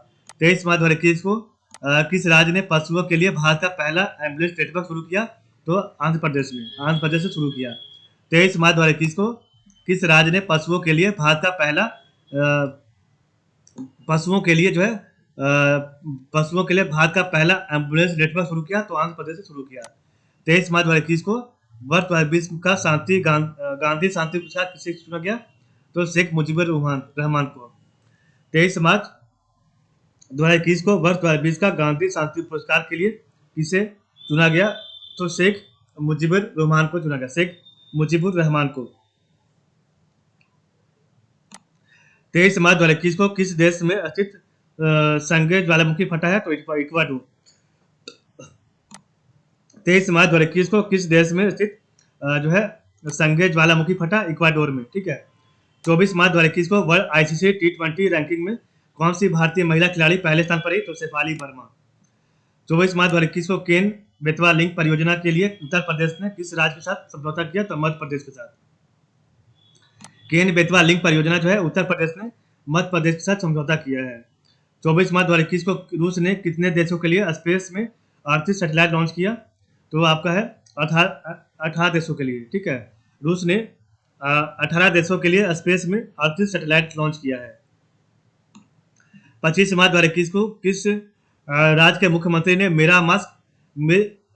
23 मार्च 2021 को किस राज्य ने पशुओं के लिए भारत का पहला एम्बुलेंस नेटवर्क शुरू किया? तो आंध्र प्रदेश से शुरू किया। 23 मार्च 2021 को किस राज्य ने पशुओं के लिए भारत का पहला पशुओं के लिए भारत का पहला एम्बुलेंस नेटवर्क शुरू किया? तो आंध्र प्रदेश से शुरू किया। 23 मार्च 2021 को वर्ष 2020 का गांधी शांति पुरस्कार किसे चुना गया? तो शेख मुजीबुर रहमान को। 23 मार्च 2021 को वर्ष 2020 का गांधी शांति पुरस्कार के लिए किसे चुना गया? तो शेख मुजीबुर रहमान को चुना गया। शेख मुजीबुर रहमान को। 23 मार्च 2021 को किस देश में स्थित संगे ज्वालामुखी फटा है? तो इक्वाडोर। 23 मार्च 2021 को किस देश में स्थित जो है संगे ज्वालामुखी फटा? इक्वाडोर में। ठीक है। 24 मार्च 2021 को वर्ल्ड आईसीसी T20 रैंकिंग में कौन सी भारतीय महिला खिलाड़ी पहले स्थान पर रही? तो शेफाली वर्मा। 24 मार्च 2021 को केन बेतवा लिंक परियोजना के लिए उत्तर प्रदेश ने किस राज्य के साथ समझौता किया? तो मध्य प्रदेश के साथ। केन बेतवा लिंक परियोजना जो है उत्तर प्रदेश ने मध्य प्रदेश के साथ समझौता किया है। 24 मार्च 2021 को रूस ने कितने देशों के लिए स्पेस में 38 सैटेलाइट लॉन्च किया? तो आपका है 18 देशों के लिए। ठीक है। रूस ने 18 देशों के लिए स्पेस में 38 सैटेलाइट लॉन्च किया है। 25 मार्च 2021 को किस राज्य के मुख्यमंत्री ने मेरा मास्क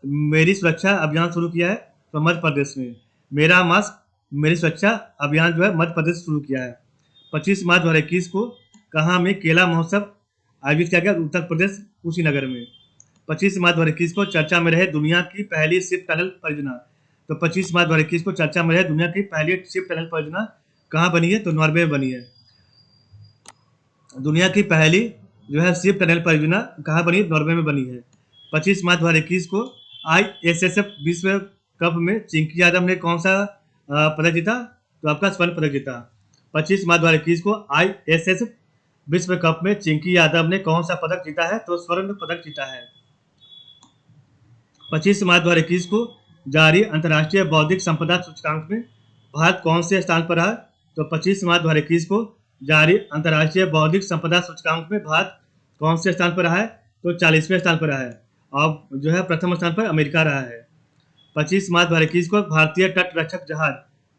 मेरी सुरक्षा अभियान शुरू किया है? तो मध्य प्रदेश में। मेरा मास्क मेरी सुरक्षा अभियान जो है मध्य प्रदेश शुरू किया है। 25 मार्च 2021 को कहाँ में केला महोत्सव आयोजित किया गया? उत्तर प्रदेश कुशीनगर में। 25 मार्च 2021 को चर्चा में रहे दुनिया की पहली शिप टनल परियोजना। तो 25 मार्च 2021 को चर्चा में रहे दुनिया की पहली शिप टनल परियोजना कहाँ बनी है? तो नॉर्वे में बनी है। दुनिया की पहली जो है शिप टनल परियोजना कहाँ बनी? नॉर्वे में बनी है। 25 मार्च 2021 को ISSF विश्व कप में चिंकी यादव ने कौन सा पदक जीता? तो आपका स्वर्ण पदक जीता। 25 मार्च 2021 को ISSF विश्व कप में चिंकी यादव ने कौन सा पदक जीता है? तो स्वर्ण पदक जीता है। 25 मार्च 2021 को जारी अंतर्राष्ट्रीय बौद्धिक संपदा सूचकांक में भारत कौन से स्थान पर रहा? तो 25 मार्च 2021 को जारी अंतर्राष्ट्रीय बौद्धिक संपदा सूचकांक में भारत कौन से स्थान पर रहा है? तो 40वें स्थान पर रहा है। और जो है प्रथम स्थान पर अमेरिका रहा है। 25 मार्च 2021 को भारतीय तट रक्षक जहाज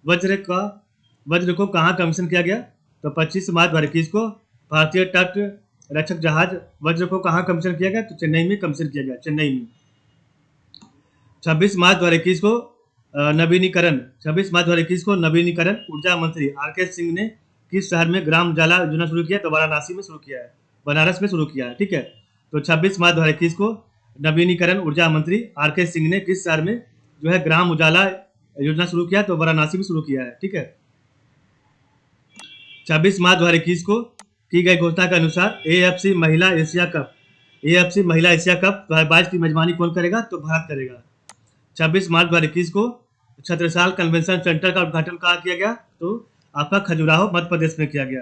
वज्र को कहाँ कमीशन किया गया? तो 25 मार्च 2021 को भारतीय तट रक्षक जहाज वज्र को कहाँ कमीशन किया गया? तो चेन्नई में कमीशन किया गया, चेन्नई में। 26 मार्च 2021 को नवीनीकरण 26 मार्च 2021 को नवीनीकरण ऊर्जा मंत्री आर.के. सिंह ने किस शहर में ग्राम उजाला योजना शुरू किया? तो वाराणसी में शुरू किया है, बनारस में शुरू किया है, ठीक है। तो 26 मार्च 2021 को नवीनीकरण ऊर्जा मंत्री आर.के. सिंह ने किस शहर में जो है ग्राम उजाला योजना शुरू किया? तो वाराणसी में शुरू किया है, ठीक है। 26 मार्च 2021 को की गई घोषणा के अनुसार एएफसी महिला एशिया कप 2022 की मेजबानी कौन करेगा? तो भारत करेगा। 26 मार्च 2021 को छत्रसाल कन्वेंशन सेंटर का उद्घाटन कहाँ किया गया? तो आपका खजुराहो मध्य प्रदेश में किया गया।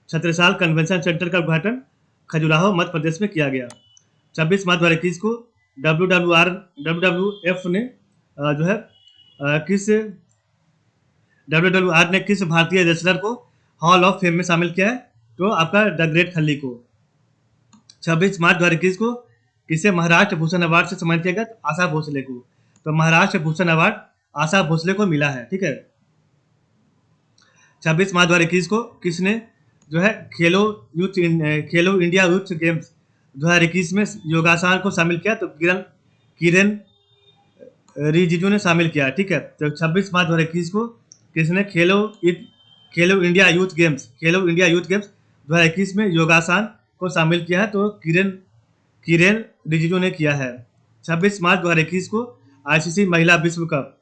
छत्रसाल कन्वेंशन सेंटर का उद्घाटन खजुराहो मध्य प्रदेश में किया गया। 26 मार्च 2021 को WWF ने जो है WWR ने किस भारतीय रेसलर को हॉल ऑफ फेम में शामिल किया है? तो आपका द ग्रेट खली को। 26 मार्च 2021 को किसे महाराष्ट्र भूषण अवार्ड से सम्मानित किया गया? आशा भोसले को। तो महाराष्ट्र भूषण अवार्ड आशा भोसले को मिला है, ठीक है। 26 मार्च 2021 को किसने जो है खेलो इंडिया यूथ गेम्स 2021 में योगासन को शामिल किया? तो किरण रिजिजू ने शामिल किया, ठीक है। तो 26 मार्च 2021 को किसने खेलो इंडिया यूथ गेम्स 2021 में योगासन को शामिल किया है? तो किरण रिजिजू ने किया है। 26 मार्च 2021 को आईसीसी महिला विश्व कप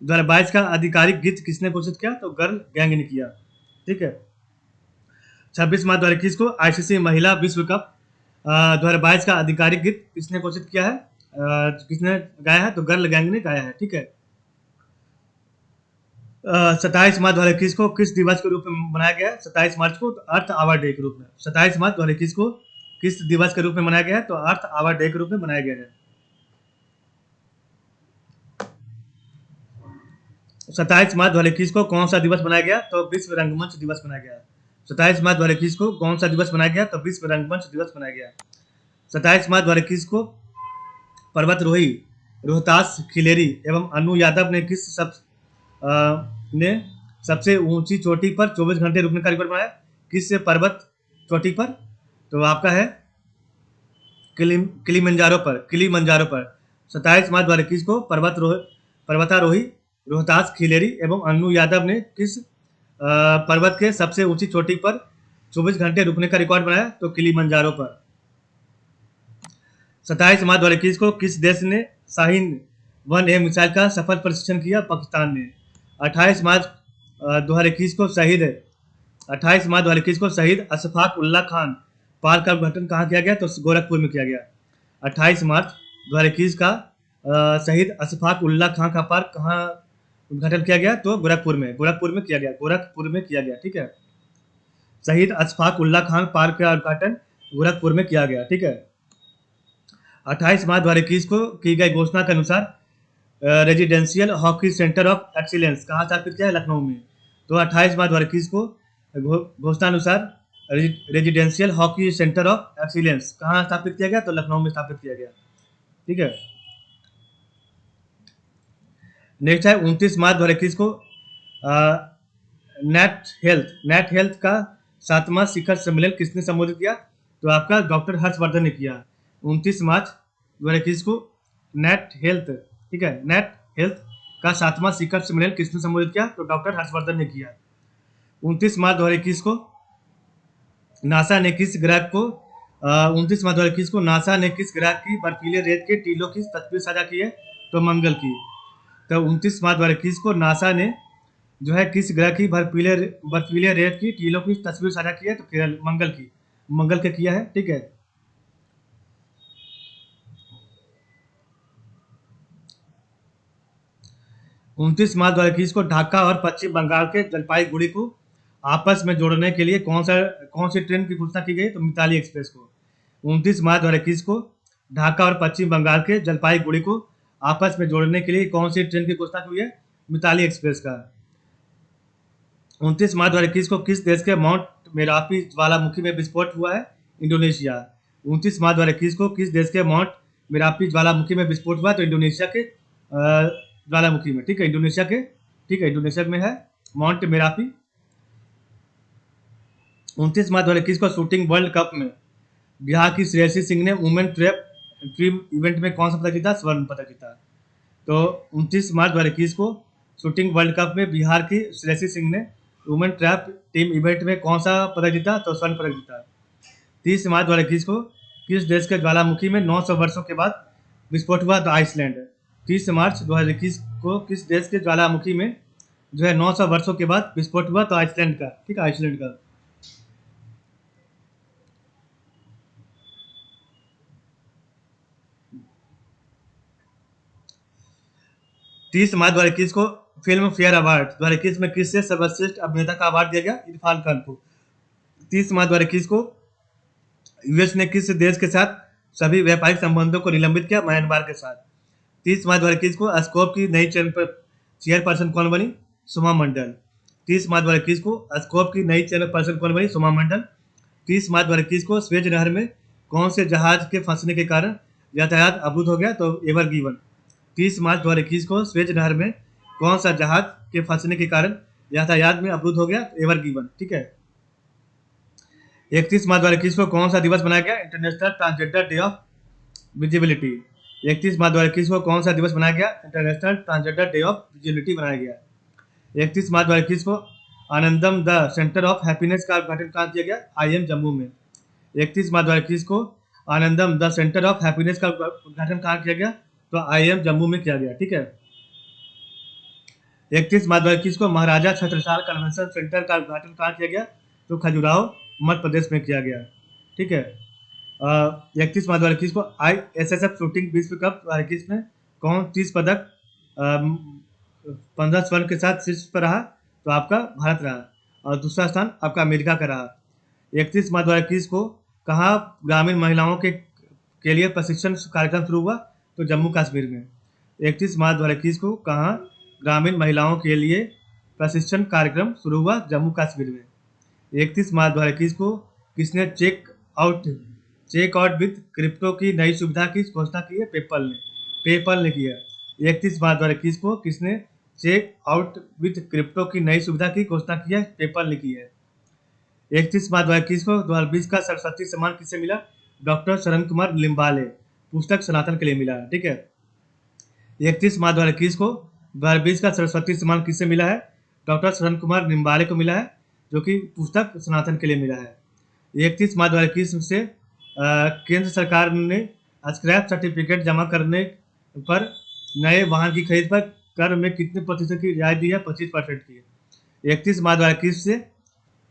2022 का आधिकारिक गीत किसने घोषित किया? तो गर्ल गैंग ने किया, ठीक है। 26 मार्च 2021 को आईसीसी महिला विश्व कप 2022 का आधिकारिक गीत किसने घोषित किया है? किसने गाया है? तो गर्ल गैंग ने गाया है, ठीक है। 27 मार्च 2021 को किस दिवस के रूप में मनाया गया है? 27 मार्च को अर्थ आवर डे के रूप में। 27 मार्च 2021 को किस दिवस के रूप में मनाया गया है? तो अर्थ आवर डे के रूप में मनाया गया है। 27 मार्च 2021 को कौन सा दिवस मनाया गया? तो विश्व रंगमंच दिवस मनाया गया। 27 मार्च 2021 को कौन सा दिवस मनाया गया? तो विश्व रंगमंच दिवस मनाया गया। 27 मार्च 2021 को पर्वतारोही रोहतास खिलेरी एवं अनु यादव ने सबसे ऊंची चोटी पर 24 घंटे रुकने का रिकॉर्ड बनाया? किस पर्वत चोटी पर? तो आपका है किलीमंजारो पर। 27 मार्च 2021 को पर्वतारोही रोहतास खिलेरी एवं अनु यादव ने किस पर्वत के सबसे ऊंची चोटी पर 24 घंटे रुकने का रिकॉर्ड बनाया? तो किलीमंजारो पर। 27 मार्च 2021 को किस देश ने शाहीन 1A मिसाइल का सफल परीक्षण किया? पाकिस्तान ने। 28 मार्च 2021 को शहीद अशफाक उल्लाह खान पार्क का उद्घाटन कहाँ किया गया? तो गोरखपुर में किया गया। 28 मार्च 2021 का शहीद अशफाक उल्लाह खान का पार्क कहाँ उद्घाटन किया गया? तो गोरखपुर में किया गया, ठीक है। शहीद अशफाक उल्लाह खान पार्क का उद्घाटन गोरखपुर में किया गया, ठीक है। 28 मार्च 2021 को की गई घोषणा के अनुसार residential hockey centre of excellence कहाँ स्थापित किया है? लखनऊ में। तो 28 मार्च 2021 को घोषणा अनुसार residential hockey centre of excellence कहाँ स्थापित किया गया? तो लखनऊ में स्थापित किया गया, ठीक है। नेक्स्ट है 29 मार्च 2021 को नेट हेल्थ का 7वां शिखर सम्मेलन किसने संबोधित किया? तो आपका डॉक्टर हर्षवर्धन ने किया। 29 मार्च 2021 को नेट हेल्थ, ठीक है, नेट हेल्थ का 7वां शिखर सम्मेलन किसने संबोधित किया? तो डॉक्टर हर्षवर्धन ने किया। 29 मार्च 2021 को नासा ने किस ग्रह की बर्फीले रेत के टीलों की तस्वीर साझा की है? तो मंगल की। तो 29 मार्च 2021 को नासा ने जो है किस ग्रह की बर्फीले रेत की टीलों की तस्वीर साझा की है? तो मंगल के किया है, ठीक है। 29 मार्च 2021 को ढाका और पश्चिम बंगाल के जलपाईगुड़ी को आपस में जोड़ने के लिए कौन सी ट्रेन की घोषणा की गई? तो मिताली एक्सप्रेस को। 29 मार्च 2021 को ढाका और पश्चिम बंगाल के जलपाईगुड़ी को आपस में जोड़ने के लिए कौन सी ट्रेन की घोषणा की है? मिताली एक्सप्रेस का। 29 मार्च 2021 को किस देश के माउंट मेरापी ज्वालामुखी में विस्फोट हुआ है? इंडोनेशिया। 29 मार्च 2021 को किस देश के माउंट मेरापी ज्वालामुखी में विस्फोट हुआ? तो इंडोनेशिया के ज्वालामुखी में, ठीक है, इंडोनेशिया के, ठीक है, इंडोनेशिया में है माउंट मेरापी। 29 मार्च 2021 को शूटिंग वर्ल्ड कप में बिहार की श्रेयसी सिंह ने वुमेन ट्रैप टीम इवेंट में कौन सा पदक जीता? स्वर्ण पदक जीता। तो 29 मार्च 2021 को शूटिंग वर्ल्ड कप में बिहार की श्रेयसी सिंह ने वुमेन ट्रैप टीम इवेंट में कौन सा पदक जीता? तो स्वर्ण पदक जीता। 30 मार्च 2021 को किस देश के ज्वालामुखी में 900 वर्षों के बाद विस्फोट हुआ? तो आइसलैंड। 30 मार्च 2021 को किस देश के ज्वालामुखी में जो है 900 वर्षों के बाद विस्फोट हुआ? तो आइसलैंड का। ठीक है, आइसलैंड का। 30 मार्च 2021 को फिल्म फेयर अवार्ड 2021 में किससे सर्वश्रेष्ठ अभिनेता का अवार्ड दिया गया? इरफान खान को। 30 मार्च 2021 को यूएस ने किस देश के साथ सभी व्यापारिक संबंधों को निलंबित किया? म्यांमार के साथ। 30 मार्च 2021 को स्कोप की नई चेयरपर्सन कौन बनी? सुमा मंडल। 30 मार्च 2021 को स्कोप की नई चेयरपर्सन कौन बनी? सुमा मंडल। 30 मार्च 2021 को स्वेज नहर में कौन से जहाज के फंसने के कारण यातायात अवरुद्ध हो गया? तो एवर गिवन। 30 मार्च 2021 को स्वेज नहर में कौन सा जहाज के फंसने के कारण यातायात में अवरुद्ध हो गया? Ever given. ठीक है। 31 मार्च 2021 को कौन सा दिवस मनाया गया? International transgender day of visibility. 31 मार्च 2021 को कौन सा दिवस मनाया गया? International transgender day of visibility मनाया गया। 31 मार्च 2021 को आनंदम द सेंटर ऑफ हैप्पीनेस का उद्घाटन कहाँ किया गया? IIM जम्मू में। 31 मार्च 2021 को आनंदम द सेंटर ऑफ हैप्पीनेस का उद्घाटन कहाँ किया गया? तो IIM जम्मू में किया गया। ठीक है। 31 मार्च 2021 को महाराजा छत्रसाल कन्वेंशन सेंटर का उद्घाटन कहाँ किया गया? तो खजुराहो मध्य प्रदेश में किया गया। ठीक है। 31 मार्च 2021 को ISSF शूटिंग विश्व कप 2021 में कौन 30 पदक 15 स्वर्ण के साथ शीर्ष पर रहा? तो आपका भारत रहा, और दूसरा स्थान आपका अमेरिका का रहा। 31 मार्च 2021 को कहाँ ग्रामीण महिलाओं के लिए प्रशिक्षण कार्यक्रम शुरू हुआ? तो जम्मू कश्मीर में। 31 मार्च 2021 को कहाँ ग्रामीण महिलाओं के लिए प्रशिक्षण कार्यक्रम शुरू हुआ? जम्मू कश्मीर में। 31 मार्च 2021 को किसने चेक आउट विद क्रिप्टो की नई सुविधा की घोषणा की है? पेपल ने किया। 31 मार्च 2021 को किसने चेक आउट विद क्रिप्टो की नई सुविधा की घोषणा की है? पेपल ने की है। 31 मार्च 2021 को 2020 का सरस्वती सम्मान किसे मिला? डॉक्टर शरण कुमार लिम्बाले, पुस्तक सनातन के लिए मिला है। ठीक है। 31 मार्च 2021 को 2020 का सरस्वती सम्मान किसे मिला है? डॉक्टर शरण कुमार लिम्बाले को मिला है, जो कि पुस्तक सनातन के लिए मिला है। 31 मार्च 2021 से केंद्र सरकार ने स्क्रैप सर्टिफिकेट जमा करने पर नए वाहन की खरीद पर कर में कितने प्रतिशत की रियायत दी है? 25% की। 31 मार्च 2021 से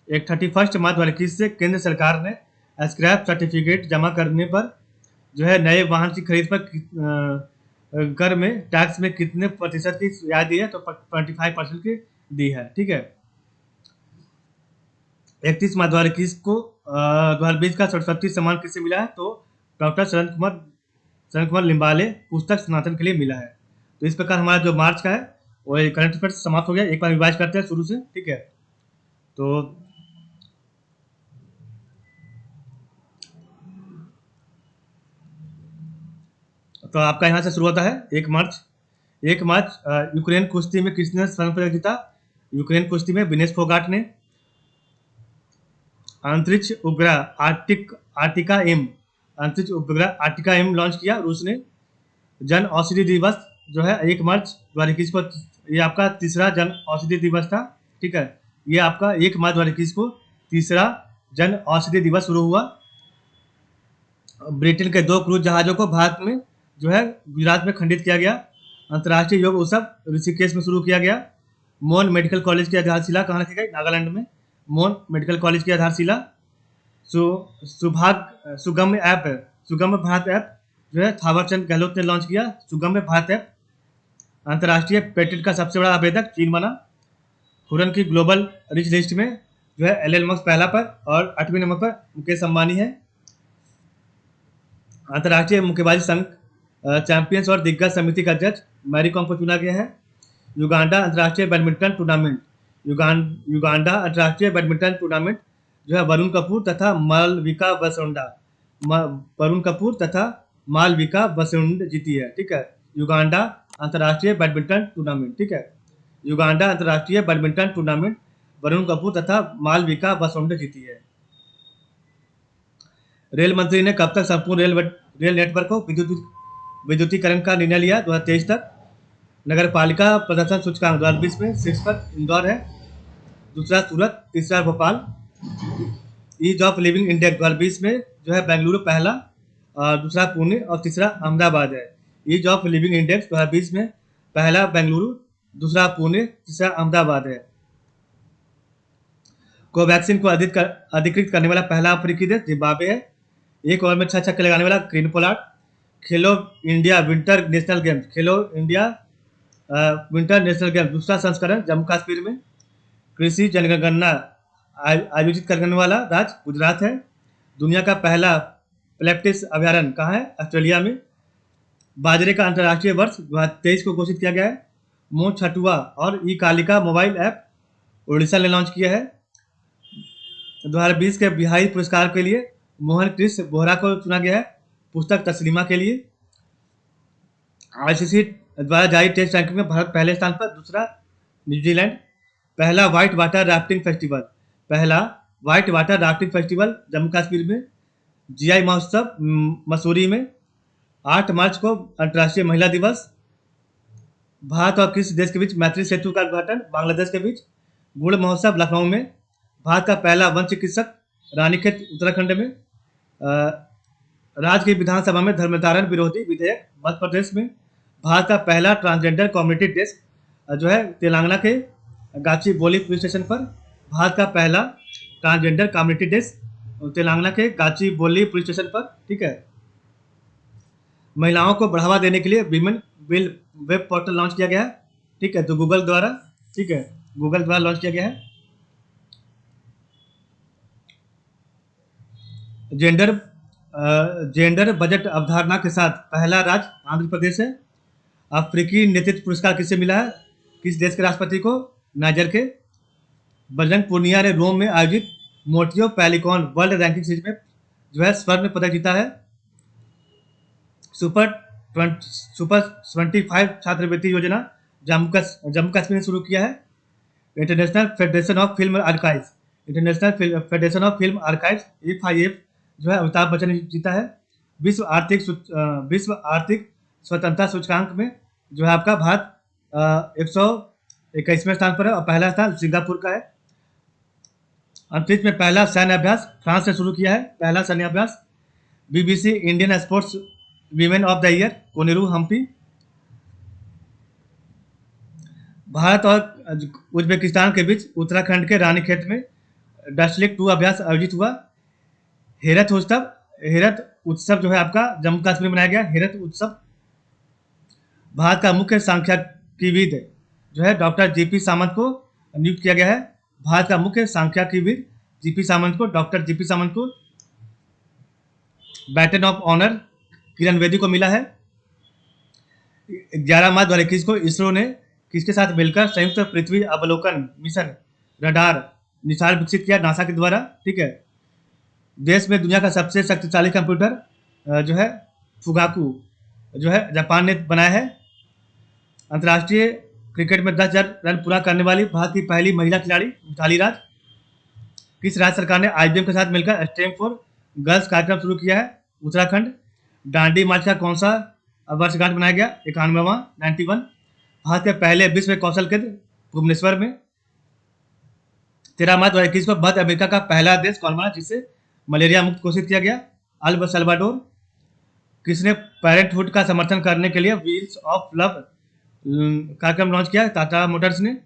31 मार्च 2021 से केंद्र सरकार ने स्क्रैप सर्टिफिकेट जमा करने पर जो है नए वाहन की खरीद पर कर में टैक्स में कितने प्रतिशत की रियायत दी है? तो 25% की दी है। ठीक है। 31 मार्च 2021 को 2020 का सरस्वती सम्मान किसे मिला है? तो डॉक्टर शरण कुमार लिम्बाले, पुस्तक सनातन के लिए मिला है। तो इस प्रकार हमारा जो मार्च का है वो करंट अफेयर्स समाप्त हो गया। एक बार रिवाइज करते हैं शुरू से। ठीक है। तो आपका यहाँ से शुरू होता है 1 मार्च यूक्रेन कुश्ती में किसने स्वर्ण पदक जीता? यूक्रेन कुश्ती में विनेश फोगाट ने। अंतरिक्ष उपग्रह आर्टिका एम लॉन्च किया रूस ने। जन औषधि दिवस जो है 1 मार्च 2021 को, ये आपका तीसरा जन औषधि दिवस था। ठीक है। ये आपका 1 मार्च 2021 को तीसरा जन औषधि दिवस शुरू हुआ। ब्रिटेन के 2 क्रूज जहाजों को भारत में जो है गुजरात में खंडित किया गया। अंतर्राष्ट्रीय योग उत्सव ऋषिकेश में शुरू किया गया। मोन मेडिकल कॉलेज की आधारशिला कहाँ रखी गई? नागालैंड में मोन मेडिकल कॉलेज की आधारशिला। सुगम्य भारत ऐप जो है थावरचंद गहलोत ने लॉन्च किया। सुगम्य भारत ऐप। अंतर्राष्ट्रीय पेटेंट का सबसे बड़ा आवेदक चीन बना। हुरन की ग्लोबल रिच लिस्ट में जो है एलन मस्क पहला पर और 8वें नंबर पर मुकेश अंबानी है। अंतर्राष्ट्रीय मुक्केबाजी संघ चैंपियंस और दिग्गज समिति का अध्यक्ष मैरी कॉम को चुना गया है। युगांडा अंतर्राष्ट्रीय बैडमिंटन टूर्नामेंट जो है वरुण कपूर तथा मालविका वसुंड जीती है। ठीक है। युगांडा अंतर्राष्ट्रीय बैडमिंटन टूर्नामेंट। ठीक है। युगांडा अंतर्राष्ट्रीय बैडमिंटन टूर्नामेंट वरुण कपूर तथा मालविका बसोंडे जीती है। रेल मंत्री ने कब तक संपूर्ण रेल नेटवर्क को विद्युतीकरण का निर्णय लिया? 2023 तक। नगर पालिका प्रदर्शन सूचकांक 2020 में शीर्ष पर इंदौर है, दूसरा सूरत, तीसरा Bhopal. Ease of living index 2020 में जो है बेंगलुरु पहला, और दूसरा पुणे और तीसरा अहमदाबाद है। ईज ऑफ लिविंग इंडेक्स 2020 में पहला बेंगलुरु, दूसरा पुणे, तीसरा अहमदाबाद है। कोवैक्सीन को अधिकृत करने वाला पहला अफ्रीकी देश जिम्बाब्वे है। एक ओवर में 6 छक्के लगाने वाला ग्रीन पोलार्ड। खेलो इंडिया विंटर नेशनल गेम्स, खेलो इंडिया विंटर नेशनल गेम्स दूसरा संस्करण जम्मू कश्मीर में। कृषि जनगणना आयोजित करने वाला राज्य गुजरात है। दुनिया का पहला प्लेप्टिस अभयारण्य कहाँ है? ऑस्ट्रेलिया में। बाजरे का अंतर्राष्ट्रीय वर्ष 2023 को घोषित किया गया है। मोह छठुआ और ई कालिका मोबाइल ऐप उड़ीसा ने लॉन्च किया है। 2020 के बिहारी पुरस्कार के लिए मोहन कृष्ण बोहरा को चुना गया है, पुस्तक तस्लीमा के लिए। आईसीसी द्वारा जारी टेस्ट रैंकिंग में भारत पहले स्थान पर, दूसरा न्यूजीलैंड। पहला white water rafting festival Jammu Kashmir में। जीआई महोत्सव मसूरी में। 8 मार्च को अंतर्राष्ट्रीय महिला दिवस। भारत और किस देश के बीच मैत्री सेतु का उद्घाटन? बांग्लादेश के बीच। गुड़ महोत्सव लखनऊ में। भारत का पहला वन चिकित्सक रानीखेत उत्तराखंड में। राज्य की विधानसभा में धर्मांतरण विरोधी विधेयक मध्य प्रदेश में। भारत का पहला ट्रांसजेंडर कम्युनिटी डेस्क जो है तेलंगाना के गाचीबोली पुलिस स्टेशन पर। भारत का पहला ट्रांसजेंडर कम्युनिटी डेस्क तेलंगाना के गाचीबोली पुलिस स्टेशन पर। ठीक है। महिलाओं को बढ़ावा देने के लिए women bill web portal launch किया गया है। ठीक है, तो गूगल द्वारा, ठीक है, गूगल द्वारा लॉन्च किया गया है। जेंडर बजट अवधारणा के साथ पहला राज्य आंध्र प्रदेश है। अफ्रीकी नेतृत्व पुरस्कार किसे मिला है? किस देश के राष्ट्रपति को? नाइजर के। बजरंग पूनिया ने रोम में आयोजित मोटियो पैलिकॉन वर्ल्ड रैंकिंग सीरीज में जो है स्वर्ण पदक जीता है। सुपर 25 छात्रवृत्ति योजना जम्मू कश्मीर ने शुरू किया है। International federation of film archives FIF जो है अमिताभ बच्चन ने जीता है। विश्व आर्थिक स्वतंत्रता सूचकांक में जो है आपका भारत 121वें स्थान पर है और पहला स्थान सिंगापुर का है। अंतरिक्ष में पहला सैन्य अभ्यास फ्रांस ने शुरू किया है, पहला सैन्य अभ्यास। BBC Indian sports women of the year Koneru Humpy. Bharat और उज्बेकिस्तान के बीच उत्तराखंड के रानीखेत में डस्टलिक 2 अभ्यास आयोजित हुआ। हेरत उत्सव जो है आपका जम्मू कश्मीर में मनाया गया। हेरत उत्सव। भारत का मुख्य सांख्यिकीविद जो है डॉक्टर जीपी सामंत को नियुक्त किया गया है। भारत का मुख्य सांख्यिकीविद डॉक्टर जीपी सामंत को baton of honour Kiran Bedi को मिला है। 11 मार्च 2021 को इसरो ने किसके साथ मिलकर संयुक्त पृथ्वी अवलोकन मिशन रडार निसार विकसित किया नासा के द्वारा। ठीक है। देश में दुनिया का सबसे शक्तिशाली कंप्यूटर जो है फुगाकू जो है जापान ने बनाया है। अंतर्राष्ट्रीय क्रिकेट में 10,000 रन पूरा करने वाली भारत की पहली महिला खिलाड़ी मिताली राज। किस राज्य सरकार ने IBM के साथ मिलकर स्टेम फॉर गर्ल्स कार्यक्रम शुरू किया है? उत्तराखंड। दांडी मार्च का कौन सा वर्षगांठ बनाया गया? 91वां 91। भारत के पहले विश्व कौशल केंद्र भुवनेश्वर में। 13 मार्च 2021 को मध्य अमेरिका का पहला देश कौन बना जिसे मलेरिया मुक्त घोषित किया गया? El Salvador. किसने पेरेंटहुड का समर्थन करने के लिए व्हील्स ऑफ लव कार्यक्रम लॉन्च किया? टाटा मोटर्स ने।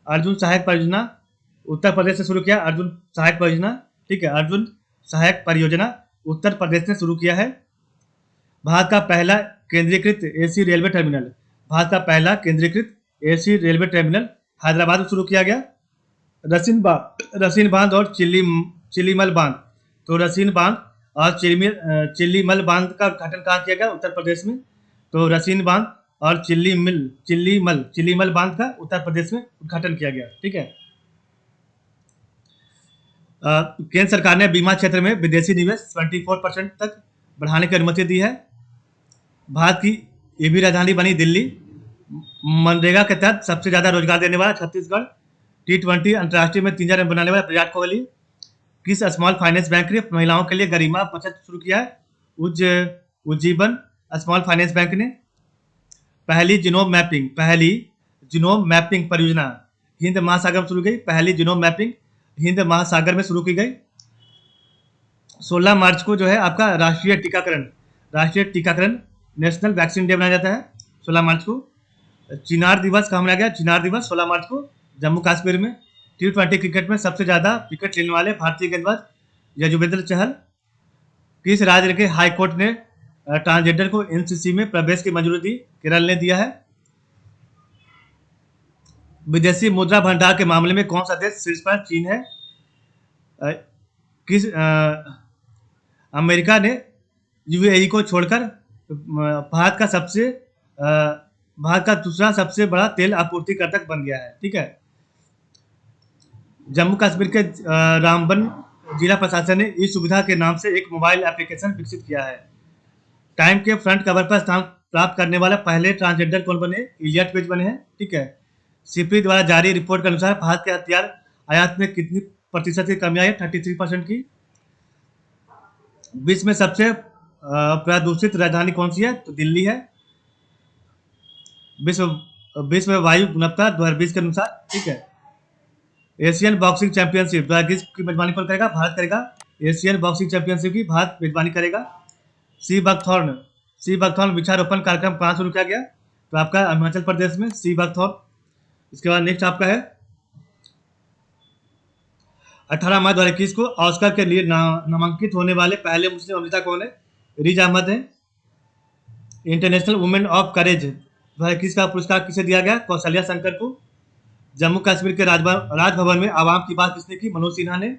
अर्जुन सहायक परियोजना उत्तर प्रदेश से शुरू किया। अर्जुन सहायक परियोजना, ठीक है, अर्जुन सहायक परियोजना उत्तर प्रदेश ने शुरू किया है। भारत का पहला केंद्रीकृत AC रेलवे टर्मिनल हैदराबाद में शुरू किया गया। रसीन बांध और चिल्लीमल बांध, तो रसीन बांध और चिल्लीमल बांध का उद्घाटन कहाँ किया गया? उत्तर प्रदेश में। तो रसीन बांध और चिल्लीमल बांध का उत्तर प्रदेश में उद्घाटन किया गया। ठीक है। केंद्र सरकार ने बीमा क्षेत्र में विदेशी निवेश 24% तक बढ़ाने की अनुमति दी है। भारत की EV राजधानी बनी दिल्ली। मनरेगा के तहत सबसे ज्यादा रोजगार देने वाला छत्तीसगढ़। T20 अंतर्राष्ट्रीय में 3,000 रन बनाने वाला विराट कोहली। किस स्मॉल फाइनेंस बैंक ने महिलाओं के लिए गरिमा बचत शुरू किया है? उज्जीवन स्मॉल फाइनेंस बैंक ने। पहली जीनोम मैपिंग परियोजना हिंद महासागर में शुरू की गई। पहली जीनोम मैपिंग हिंद महासागर में शुरू की गई। 16 मार्च को जो है आपका राष्ट्रीय टीकाकरण नेशनल वैक्सीन डे मनाया जाता है 16 मार्च को। चिनार दिवस कहाँ मनाया गया? चिनार दिवस 16 मार्च को जम्मू कश्मीर में। T20 क्रिकेट में सबसे ज्यादा विकेट लेने वाले भारतीय गेंदबाज यजुवेंद्र चहल। किस राज्य के हाई कोर्ट ने ट्रांसजेंडर को एनसीसी में प्रवेश की मंजूरी दी? केरल ने दिया है। विदेशी मुद्रा भंडार के मामले में कौन सा देश शीर्ष पर? चीन है। अमेरिका ने यूएई को छोड़कर भारत का दूसरा सबसे बड़ा तेल आपूर्तिकर्ता बन गया है। ठीक है। जम्मू कश्मीर के रामबन जिला प्रशासन ने इस सुविधा के नाम से एक मोबाइल एप्लीकेशन विकसित किया है। टाइम के फ्रंट कवर पर स्थान प्राप्त करने वाला पहले ट्रांसजेंडर कौन बने? इलियट पेज बने हैं। ठीक है। सिप्री द्वारा जारी रिपोर्ट के अनुसार भारत के हथियार आयात में कितनी प्रतिशत की कमी आई है? 33% की। विश्व में सबसे प्रदूषित राजधानी कौन सी है? तो दिल्ली है। विश्व वायु गुणवत्ता 2020 के अनुसार। ठीक है। एशियन बॉक्सिंग चैंपियनशिप 2021 की मेजबानी कौन करेगा? भारत करेगा। एशियन बॉक्सिंग चैंपियनशिप की भारत मेजबानी करेगा। सी बकथॉर्न वृक्षारोपण कार्यक्रम कहाँ शुरू किया गया? तो आपका अरुणाचल प्रदेश में सी बकथॉर्न। इसके बाद नेक्स्ट आपका है 18 मार्च 2021 को ऑस्कर के लिए नामांकित होने वाले पहले मुस्लिम अभिनेता कौन है? रिज अहमद है। इंटरनेशनल वुमेन ऑफ करेज 2021 का पुरस्कार किसे दिया गया? कौशल्या शंकर को। जम्मू कश्मीर के राजभवन में आवाम की बात किसने की? मनोज सिन्हा ने।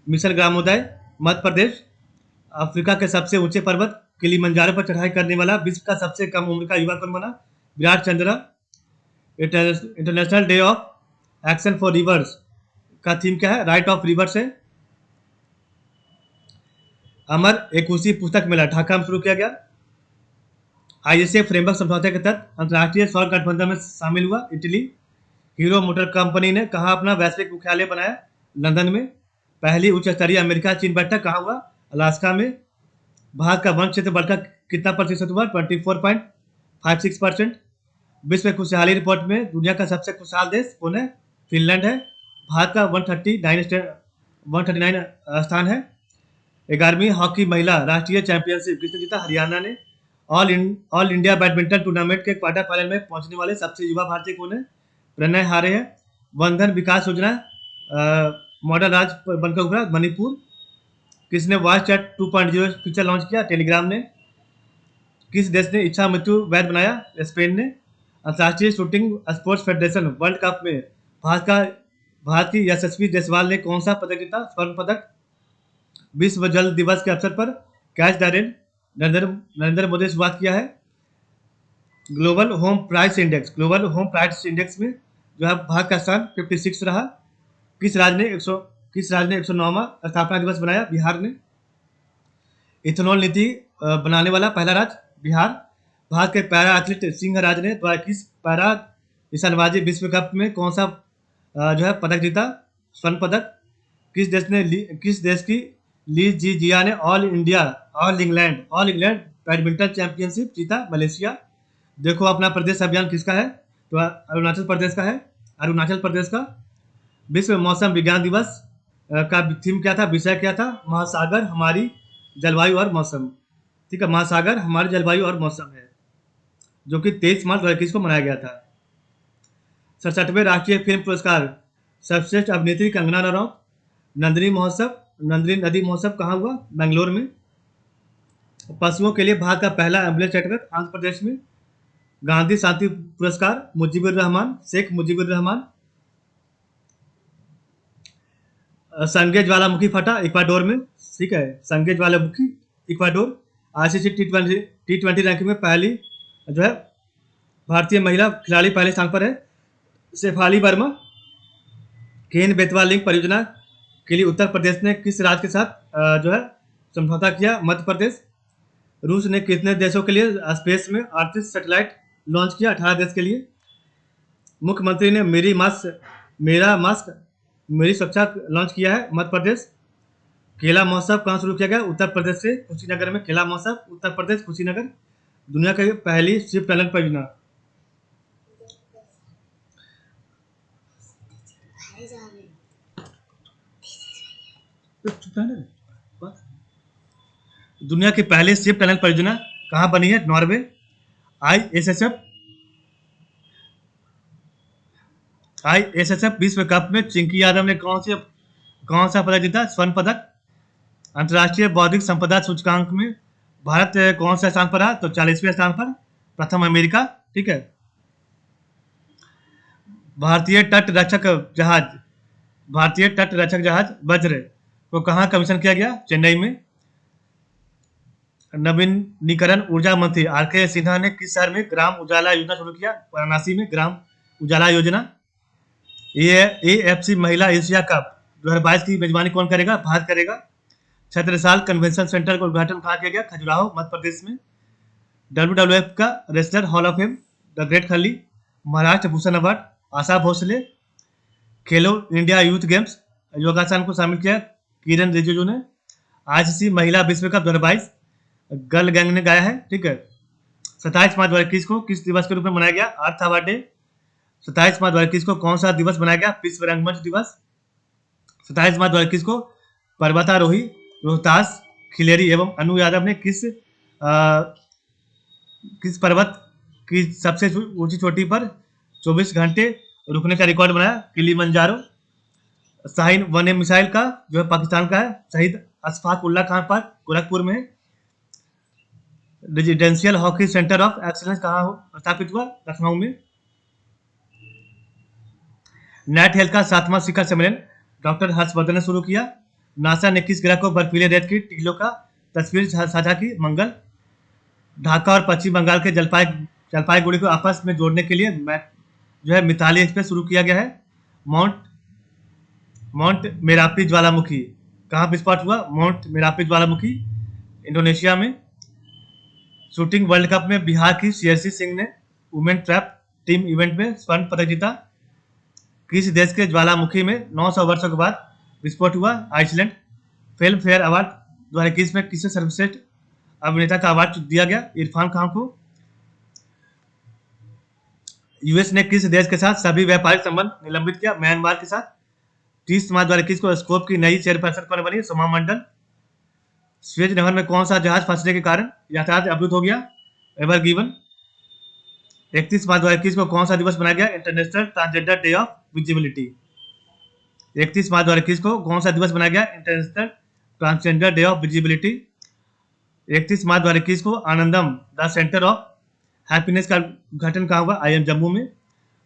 मिशन ग्रामोदय मध्य प्रदेश। अफ्रीका के सबसे ऊंचे पर्वत किलिमंजारो पर चढ़ाई करने वाला विश्व का सबसे कम उम्र का युवा कौन बना? Virat Chandra. International day of action for reverse का थीम क्या है? राइट ऑफ रिवर्स है। अमर एकुशी पुस्तक मेला ढाका में शुरू किया गया। आईएसए फ्रेमवर्क समझौते के तहत अंतर्राष्ट्रीय सौर गठबंधन में शामिल हुआ इटली। हीरो मोटर कंपनी ने कहाँ अपना वैश्विक मुख्यालय बनाया? लंदन में। पहली उच्च स्तरीय अमेरिका चीन बैठक कहाँ हुआ? अलास्का में। भारत का वन क्षेत्र बढ़कर कितना प्रतिशत हुआ? 24.56%। विश्व खुशहाली रिपोर्ट में दुनिया का सबसे खुशहाल देश कौन है? फिनलैंड है। भारत का 139 स्थान है। 11वीं हॉकी महिला राष्ट्रीय चैंपियनशिप किसने जीता? हरियाणा ने। ऑल इंडिया बैडमिंटन टूर्नामेंट के क्वार्टर फाइनल में पहुंचने वाले सबसे युवा भारतीय कौन है? प्रणय हारे है। वनधन विकास योजना मॉडल राज्य बनकर उभरा मणिपुर। किसने वॉइस चैट 2.0 फीचर लॉन्च किया? टेलीग्राम ने। किस देश ने इच्छा मृत्यु वैध बनाया? स्पेन ने। अंतर्राष्ट्रीय shooting sports federation world cup में भारत की यशस्वी जायसवाल ने कौन सा पदक जीता? स्वर्ण पदक। विश्व जल दिवस के अवसर पर catch the rain Narendra Modi ने शुरुआत किया है। ग्लोबल होम प्राइस इंडेक्स में जो है भारत का स्थान 56 रहा। किस राज्य ने 109वां स्थापना दिवस बनाया? बिहार ने। इथेनॉल नीति बनाने वाला पहला राज्य बिहार। भारत के पैरा एथलीट सिंह राज ने 2021 पैरा निशानेबाजी विश्व कप में कौन सा जो है पदक जीता? स्वर्ण पदक। किस देश की ली जी जिया ने ऑल इंग्लैंड बैडमिंटन चैंपियनशिप जीता? मलेशिया। देखो अपना प्रदेश अभियान किसका है? तो अरुणाचल प्रदेश का है। अरुणाचल प्रदेश का। विश्व मौसम विज्ञान दिवस का थीम क्या था? विषय क्या था? महासागर हमारी जलवायु और मौसम। ठीक है। महासागर हमारी जलवायु और मौसम है, जो कि 23 मार्च 2021 को मनाया गया था। 67वें राष्ट्रीय फिल्म पुरस्कार सर्वश्रेष्ठ अभिनेत्री कंगना रनौत। नंदिनी नदी महोत्सव कहाँ हुआ? बेंगलोर में। पशुओं के लिए भारत का पहला एम्बुलेंस नेटवर्क आंध्र प्रदेश में। गांधी शांति पुरस्कार शेख मुजीबुर रहमान। संगे ज्वालामुखी फटा इक्वाडोर में। ठीक है। संगे ज्वालामुखी इक्वाडोर। आईसीसी T20 रैंकिंग में पहली जो है भारतीय महिला खिलाड़ी पहले स्थान पर है शेफाली वर्मा। केन बेतवा लिंक परियोजना के लिए उत्तर प्रदेश ने किस राज्य के साथ जो है समझौता किया? मध्य प्रदेश। रूस ने कितने देशों के लिए स्पेस में 38 सैटेलाइट लॉन्च किया 18 अगस्त के लिए। मुख्यमंत्री ने मेरा मास्क मेरी सुरक्षा लॉन्च किया है मध्य प्रदेश। केला महोत्सव कहाँ शुरू किया गया? उत्तर प्रदेश से कुशीनगर में केला महोत्सव, उत्तर प्रदेश कुशीनगर। दुनिया की पहली शिप टनल परियोजना। दुनिया की पहली शिप टनल परियोजना कहाँ बनी है? नॉर्वे। आईएसएसएफ विश्व कप में चिंकी यादव ने कौन सा पदक जीता? स्वर्ण पदक। अंतर्राष्ट्रीय बौद्धिक संपदा सूचकांक में भारत कौन सा स्थान पर रहा? तो 40वें स्थान पर, प्रथम अमेरिका। ठीक है। भारतीय तट रक्षक जहाज वज्र को कहाँ कमीशन किया गया? चेन्नई में। नवीनीकरण ऊर्जा मंत्री आर.के. सिन्हा ने किस शहर में ग्राम उजाला योजना शुरू किया? वाराणसी में ग्राम उजाला योजना। एएफसी महिला एशिया कप 2022 की मेजबानी कौन करेगा? भारत करेगा। छत्रसाल कन्वेंशन सेंटर का उद्घाटन कहाँ किया गया? खजुराहो, मध्य प्रदेश में। WWF का wrestler hall of fame the great खली। महाराष्ट्र भूषण अवार्ड आशा भोसले। खेलो इंडिया यूथ गेम्स योगासन को शामिल किया किरण रिजिजू ने। आईसीसी महिला विश्व कप 2022 गर्ल गैंग ने गाया है। ठीक है। 27 मार्च 2021 को किस दिवस के रूप में मनाया गया? अर्थ अवार्ड डे। 27 मार्च 2021 को कौन सा दिवस मनाया गया? विश्व रंगमंच दिवस। 27 मार्च 2021 को पर्वतारोही रोहतास खिलेरी एवं अनु यादव ने किस पर्वत की सबसे ऊंची चोटी पर 24 घंटे रुकने का रिकॉर्ड बनाया? किलिमंजारो। शाहीन 1A मिसाइल का जो है पाकिस्तान का है, शहीद अशफाक उल्लाह खान पार्क गोरखपुर में। Residential hockey centre of excellence कहाँ स्थापित हुआ? लखनऊ में। नेट हेल्थ का 7वां शिखर सम्मेलन डॉक्टर हर्षवर्धन ने शुरू किया। नासा ने किस ग्रह को बर्फीले रेत की टीलों का तस्वीर साझा की? मंगल। ढाका और पश्चिम बंगाल के जलपाईगुड़ी को आपस में जोड़ने के लिए जो है मिताली एक्सप्रेस शुरू किया गया है। माउंट मेरापी ज्वालामुखी कहाँ विस्फोट हुआ? माउंट मेरापी ज्वालामुखी इंडोनेशिया में। शूटिंग वर्ल्ड कप में बिहार की शेरसी सिंह ने वुमेन ट्रैप टीम इवेंट में स्वर्ण पदक जीता। किस देश के ज्वालामुखी में 900 वर्षों के बाद विस्फोट हुआ? आइसलैंड। फिल्म फेयर अवार्ड 2021 में किसे सर्वश्रेष्ठ अभिनेता का अवार्ड दिया गया? इरफान खान को। यूएस ने किस देश के साथ सभी व्यापारिक संबंध निलंबित किया? म्यांमार के साथ। 30 मार्च 2021 को स्कोप की नई चेयरपर्सन कौन बनी? सोमा मंडल। स्वेज नहर में कौन सा जहाज फंसने के कारण यातायात अवरुद्ध हो गया? Ever given. 31 मार्च 2021 को कौन सा दिवस मनाया गया? International transgender day of visibility. 31 मार्च 2021 को कौन सा दिवस मनाया गया? International transgender day of visibility. 31 मार्च 2021 को आनंदम द सेंटर ऑफ हैप्पीनेस का उद्घाटन कहाँ हुआ? IIM जम्मू में।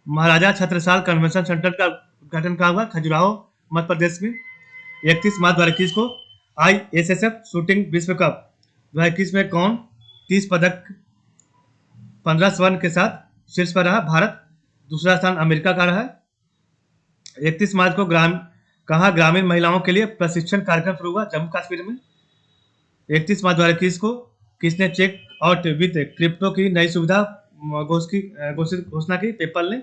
महाराजा छत्रसाल कन्वेंशन सेंटर का उद्घाटन कहाँ हुआ? खजुराहो, मध्य प्रदेश में। 31 मार्च 2021 को ISSF शूटिंग विश्व कप 2021 में कौन 30 पदक 15 स्वर्ण के साथ शीर्ष पर रहा? भारत। दूसरा स्थान अमेरिका का रहा। 31 मार्च को कहाँ ग्रामीण महिलाओं के लिए प्रशिक्षण कार्यक्रम शुरू हुआ? जम्मू कश्मीर में। 31 मार्च 2021 को किसने चेक आउट विद क्रिप्टो की नई सुविधा घोषणा की? पेपल ने।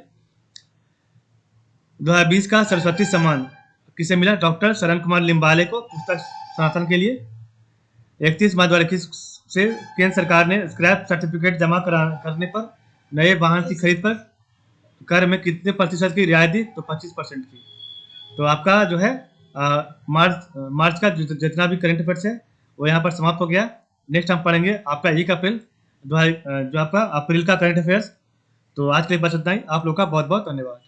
2020 का सरस्वती सम्मान किसे मिला? डॉक्टर शरण कुमार लिम्बाले को पुस्तक सनातन के लिए। 31 मार्च 2021 से केंद्र सरकार ने स्क्रैप सर्टिफिकेट जमा करने पर नए वाहन की खरीद पर कर में कितने प्रतिशत की रियायत दी? तो 25% की। तो आपका जो है मार्च का जितना भी करंट अफेयर्स है वो यहाँ पर समाप्त हो गया। नेक्स्ट हम पढ़ेंगे आपका 1 अप्रैल जो आपका अप्रैल का करंट अफेयर्स। तो आज के लिए बस इतना ही। आप लोग का बहुत बहुत धन्यवाद।